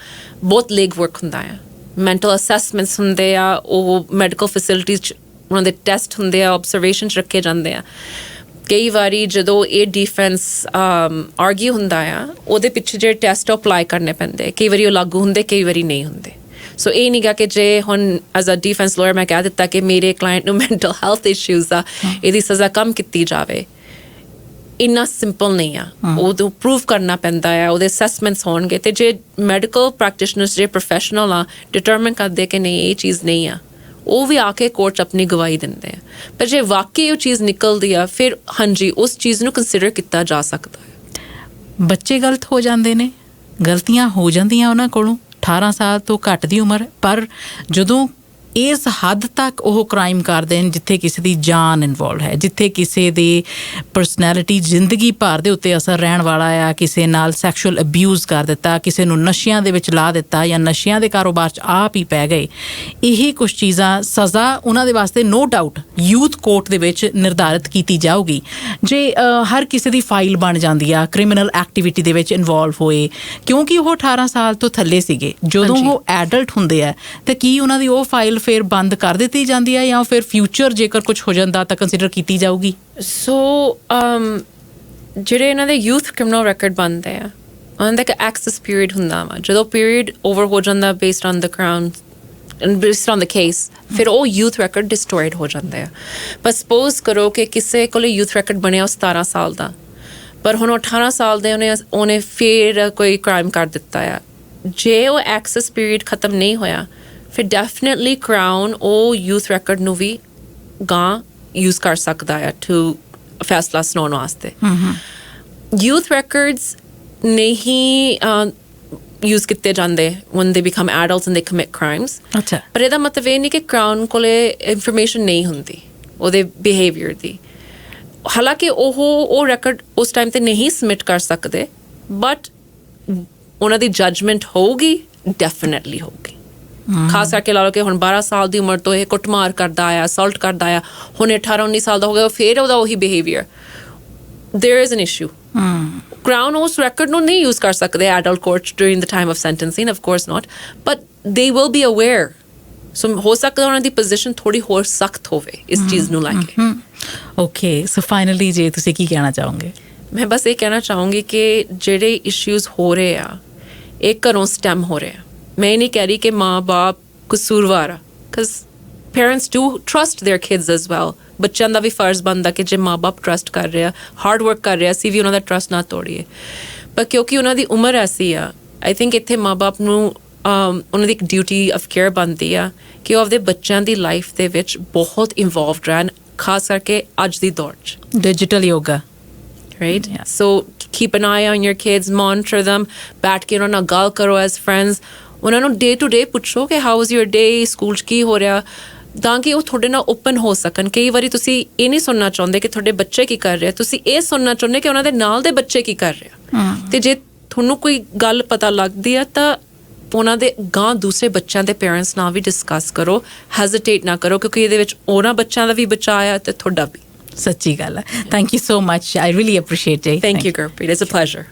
Speaker 2: ਬਹੁਤ ਲੇਗ ਵਰਕ ਹੁੰਦਾ ਆ। ਮੈਂਟਲ ਅਸੈਸਮੈਂਟਸ ਹੁੰਦੇ ਆ, ਉਹ ਮੈਡੀਕਲ ਫੈਸਿਲਿਟੀਜ਼ 'ਚ ਉਹਨਾਂ ਦੇ ਟੈਸਟ ਹੁੰਦੇ ਆ, ਆਬਜ਼ਰਵੇਸ਼ਨ 'ਚ ਰੱਖੇ ਜਾਂਦੇ ਆ। ਕਈ ਵਾਰੀ ਜਦੋਂ ਇਹ ਡਿਫੈਂਸ ਆਰਗਿਊ ਹੁੰਦਾ ਆ, ਉਹਦੇ ਪਿੱਛੇ ਜਿਹੜੇ ਟੈਸਟ ਅਪਲਾਈ ਕਰਨੇ ਪੈਂਦੇ, ਕਈ ਵਾਰੀ ਉਹ ਲਾਗੂ ਹੁੰਦੇ, ਕਈ ਵਾਰੀ ਨਹੀਂ ਹੁੰਦੇ। ਸੋ ਇਹ ਨਹੀਂ ਗਾ ਕਿ ਜੇ ਹੁਣ ਐਜ਼ ਅ ਡਿਫੈਂਸ ਲਾਇਰ ਮੈਂ ਕਹਿ ਦਿੱਤਾ ਕਿ ਮੇਰੇ ਕਲਾਇੰਟ ਨੂੰ ਮੈਂਟਲ ਹੈਲਥ ਇਸ਼ੂਜ਼ ਆ, ਇਹਦੀ ਸਜ਼ਾ ਕਮ ਕੀਤੀ ਜਾਵੇ, ਇੰਨਾ ਸਿੰਪਲ ਨਹੀਂ ਆ। ਉਹਨੂੰ ਪ੍ਰੂਵ ਕਰਨਾ ਪੈਂਦਾ ਆ, ਉਹਦੇ ਅਸੈਸਮੈਂਟਸ ਹੋਣਗੇ, ਅਤੇ ਜੇ ਮੈਡੀਕਲ ਪ੍ਰੈਕਟੀਸ਼ਨਰਸ ਜੇ ਪ੍ਰੋਫੈਸ਼ਨਲ ਆ ਡਿਟਰਮਿਨ ਕਰਦੇ ਕਿ ਨਹੀਂ ਇਹ ਚੀਜ਼ ਨਹੀਂ ਆ, ਉਹ ਵੀ ਆ ਕੇ ਕੋਰਟ 'ਚ ਆਪਣੀ ਗਵਾਹੀ ਦਿੰਦੇ ਆ। ਪਰ ਜੇ ਵਾਕਈ ਉਹ ਚੀਜ਼ ਨਿਕਲਦੀ ਆ, ਫਿਰ ਹਾਂਜੀ ਉਸ ਚੀਜ਼ ਨੂੰ ਕੰਸੀਡਰ ਕੀਤਾ ਜਾ ਸਕਦਾ ਹੈ।
Speaker 1: ਬੱਚੇ ਗਲਤ ਹੋ ਜਾਂਦੇ ਨੇ, ਗਲਤੀਆਂ ਹੋ ਜਾਂਦੀਆਂ ਉਹਨਾਂ ਕੋਲੋਂ, 18 ਸਾਲ ਤੋਂ ਘੱਟ ਦੀ ਉਮਰ, ਪਰ ਜਦੋਂ ਇਸ ਹੱਦ ਤੱਕ ਉਹ ਕ੍ਰਾਈਮ ਕਰਦੇ ਨੇ ਜਿੱਥੇ ਕਿਸੇ ਦੀ ਜਾਨ ਇਨਵੋਲਵ ਹੈ, ਜਿੱਥੇ ਕਿਸੇ ਦੀ ਪਰਸਨੈਲਿਟੀ ਜ਼ਿੰਦਗੀ ਭਰ ਦੇ ਉੱਤੇ ਅਸਰ ਰਹਿਣ ਵਾਲਾ ਆ, ਕਿਸੇ ਨਾਲ ਸੈਕਸ਼ੂਅਲ ਅਬਿਊਜ਼ ਕਰ ਦਿੱਤਾ, ਕਿਸੇ ਨੂੰ ਨਸ਼ਿਆਂ ਦੇ ਵਿੱਚ ਲਾ ਦਿੱਤਾ ਜਾਂ ਨਸ਼ਿਆਂ ਦੇ ਕਾਰੋਬਾਰ 'ਚ ਆਪ ਹੀ ਪੈ ਗਏ, ਇਹ ਕੁਛ ਚੀਜ਼ਾਂ ਸਜ਼ਾ ਉਹਨਾਂ ਦੇ ਵਾਸਤੇ ਨੋ ਡਾਊਟ ਯੂਥ ਕੋਰਟ ਦੇ ਵਿੱਚ ਨਿਰਧਾਰਿਤ ਕੀਤੀ ਜਾਊਗੀ। ਜੇ ਹਰ ਕਿਸੇ ਦੀ ਫਾਈਲ ਬਣ ਜਾਂਦੀ ਆ ਕ੍ਰਿਮੀਨਲ ਐਕਟੀਵਿਟੀ ਦੇ ਵਿੱਚ ਇਨਵੋਲਵ ਹੋਏ, ਕਿਉਂਕਿ ਉਹ 18 ਸਾਲ ਤੋਂ ਥੱਲੇ ਸੀਗੇ, ਜਦੋਂ ਉਹ ਐਡਲਟ ਹੁੰਦੇ ਆ ਤਾਂ ਕੀ ਉਹਨਾਂ ਦੀ ਉਹ ਫਾਈਲ ਫਿਰ ਬੰਦ ਕਰ ਦਿੱਤੀ ਜਾਂਦੀ ਹੈ ਜਾਂ ਫਿਰ ਫਿਊਚਰ ਜੇਕਰ ਕੁਝ ਹੋ ਜਾਂਦਾ ਤਾਂ ਕੰਸੀਡਰ ਕੀਤੀ ਜਾਊਗੀ?
Speaker 2: ਸੋ ਜਿਹੜੇ ਇਹਨਾਂ ਦੇ ਯੂਥ ਕ੍ਰਿਮੀਨਲ ਰੈਕੋਰਡ ਬਣਦੇ ਆ ਉਹਨਾਂ ਦਾ ਇੱਕ ਐਕਸੈਸ ਪੀਰੀਅਡ ਹੁੰਦਾ ਵਾ ਜਦੋਂ ਪੀਰੀਅਡ ਓਵਰ ਹੋ ਜਾਂਦਾ based on the crown based on the case ਫਿਰ ਉਹ ਯੂਥ ਰੈਕੋਰਡ ਡਿਸਟਰੋਇਡ ਹੋ ਜਾਂਦੇ ਆ ਪਰ ਸਪੋਜ਼ ਕਰੋ ਕਿ ਕਿਸੇ ਕੋਲ ਯੂਥ ਰੈਕੋਰਡ ਬਣਿਆ ਉਹ 17 ਸਾਲ ਦਾ ਪਰ ਹੁਣ 18 ਸਾਲ ਦੇ ਉਹਨੇ ਫਿਰ ਕੋਈ ਕ੍ਰਾਈਮ ਕਰ ਦਿੱਤਾ ਆ ਜੇ ਉਹ ਐਕਸੈਸ ਪੀਰੀਅਡ ਖਤਮ ਨਹੀਂ ਹੋਇਆ ਫਿਰ ਡੈਫੀਨਿਟਲੀ ਕਰਾਊਨ ਉਹ ਯੂਥ ਰੈਕੋਰਡ ਨੂੰ ਵੀ ਗਾਂ ਯੂਜ਼ ਕਰ ਸਕਦਾ ਆ ਟੂ ਫੈਸਲਾ ਸੁਣਾਉਣ ਵਾਸਤੇ ਯੂਥ ਰੈਕੋਰਡਸ ਨਹੀਂ ਯੂਜ਼ ਕੀਤੇ ਜਾਂਦੇ when they become adults and they commit crimes
Speaker 1: ਅੱਛਾ
Speaker 2: ਪਰ ਇਹਦਾ ਮਤਲਬ ਇਹ ਨਹੀਂ ਕਿ ਕਰਾਊਨ ਕੋਲੇ ਇਨਫੋਰਮੇਸ਼ਨ ਨਹੀਂ ਹੁੰਦੀ ਉਹਦੇ ਬਿਹੇਵੀਅਰ ਦੀ ਹਾਲਾਂਕਿ ਉਹ ਰੈਕੋਰਡ ਉਸ ਟਾਈਮ ਤੇ ਨਹੀਂ ਸਬਮਿਟ ਕਰ ਸਕਦੇ ਬਟ ਉਹਨਾਂ ਦੀ ਜੱਜਮੈਂਟ ਹੋਊਗੀ ਡੈਫੀਨਿਟਲੀ ਹੋਊਗੀ ਖਾਸ ਕਰਕੇ ਲਾ ਲਓ ਕਿ ਹੁਣ 12 ਸਾਲ ਦੀ ਉਮਰ ਤੋਂ ਇਹ ਕੁੱਟਮਾਰ ਕਰਦਾ ਆ ਅਸੌਲਟ ਕਰਦਾ ਆ ਹੁਣ 18-19 ਸਾਲ ਦਾ ਹੋ ਗਿਆ ਫਿਰ ਉਹਦਾ ਉਹੀ behaviour there is an issue. Crown ਉਸ record ਨੂੰ ਨਹੀਂ use ਕਰ ਸਕਦੇ adult courts during the time of sentencing, of course not, but they will be aware. So ਹੋ ਸਕਦਾ ਉਹਨਾਂ ਦੀ position ਥੋੜੀ ਹੋਰ ਸਖਤ ਹੋਵੇ ਇਸ ਚੀਜ਼ ਨੂੰ ਲੈ ਕੇ.
Speaker 1: Okay, so finally ਜੇ ਤੁਸੀਂ ਕੀ ਕਹਿਣਾ ਚਾਹੋਗੇ?
Speaker 2: ਮੈਂ ਬਸ ਇਹ ਕਹਿਣਾ ਚਾਹੂੰਗੀ ਕਿ ਜਿਹੜੇ issues ਹੋ ਰਹੇ ਆ ਇਹ ਘਰੋਂ stem ਹੋ ਰਹੇ ਆ. ਮੈਂ ਨਹੀਂ ਕਹਿ ਰਹੀ ਕਿ ਮਾਂ-ਬਾਪ ਕਸੂਰਵਾਰ ਆ because parents do trust their kids as well. ਬੱਚਿਆਂ ਦਾ ਵੀ ਫਰਜ਼ ਬਣਦਾ ਕਿ ਜੇ ਮਾਂ-ਬਾਪ ਟਰਸਟ ਕਰ ਰਿਹਾ ਹਾਰਡ ਵਰਕ ਕਰ ਰਿਹਾ ਅਸੀਂ ਵੀ ਉਹਨਾਂ ਦਾ ਟਰਸਟ ਨਾ ਤੋੜੀਏ ਪਰ ਕਿਉਂਕਿ ਉਹਨਾਂ ਦੀ ਉਮਰ ਐਸੀ ਆ ਆਈ ਥਿੰਕ ਇੱਥੇ ਮਾਂ-ਬਾਪ ਨੂੰ ਉਹਨਾਂ ਦੀ ਇੱਕ ਡਿਊਟੀ ਆਫ ਕੇਅਰ ਬਣਦੀ ਆ ਕਿ ਉਹ ਆਪਦੇ ਬੱਚਿਆਂ ਦੀ ਲਾਈਫ ਦੇ ਵਿੱਚ ਬਹੁਤ ਇਨਵੋਲਵਡ ਰਹਿਣ ਖਾਸ ਕਰਕੇ ਅੱਜ ਦੀ ਦੌਰ 'ਚ
Speaker 1: digital yoga
Speaker 2: right so keep an eye on your kids monitor them ਬੈਠ ਕੇ ਉਹਨਾਂ ਨਾਲ ਗੱਲ ਕਰੋ ਐਜ਼ ਫਰੈਂਡਸ ਉਹਨਾਂ ਨੂੰ ਡੇ ਟੂ ਡੇ ਪੁੱਛੋ ਕਿ how is your day school 'ਚ ਕੀ ਹੋ ਰਿਹਾ ਤਾਂ ਕਿ ਉਹ ਤੁਹਾਡੇ ਨਾਲ ਓਪਨ ਹੋ ਸਕਣ ਕਈ ਵਾਰੀ ਤੁਸੀਂ ਇਹ ਨਹੀਂ ਸੁਣਨਾ ਚਾਹੁੰਦੇ ਕਿ ਤੁਹਾਡੇ ਬੱਚੇ ਕੀ ਕਰ ਰਹੇ ਤੁਸੀਂ ਇਹ ਸੁਣਨਾ ਚਾਹੁੰਦੇ ਕਿ ਉਹਨਾਂ ਦੇ ਨਾਲ ਦੇ ਬੱਚੇ ਕੀ ਕਰ ਰਹੇ ਤੇ ਜੇ ਤੁਹਾਨੂੰ ਕੋਈ ਗੱਲ ਪਤਾ ਲੱਗਦੀ ਆ ਤਾਂ ਉਹਨਾਂ ਦੇ ਗਾਂ ਦੂਸਰੇ ਬੱਚਿਆਂ ਦੇ ਪੇਰੈਂਟਸ ਨਾਲ ਵੀ ਡਿਸਕਸ ਕਰੋ ਹੈਜ਼ਿਟੇਟ ਨਾ ਕਰੋ ਕਿਉਂਕਿ ਇਹਦੇ ਵਿੱਚ ਉਹਨਾਂ ਬੱਚਿਆਂ ਦਾ ਵੀ ਬਚਾਅ ਆ ਤੇ ਤੁਹਾਡਾ ਵੀ
Speaker 1: ਸੱਚੀ ਗੱਲ ਹੈ thank you so much I really appreciate it
Speaker 2: thank you Gurpreet it's a pleasure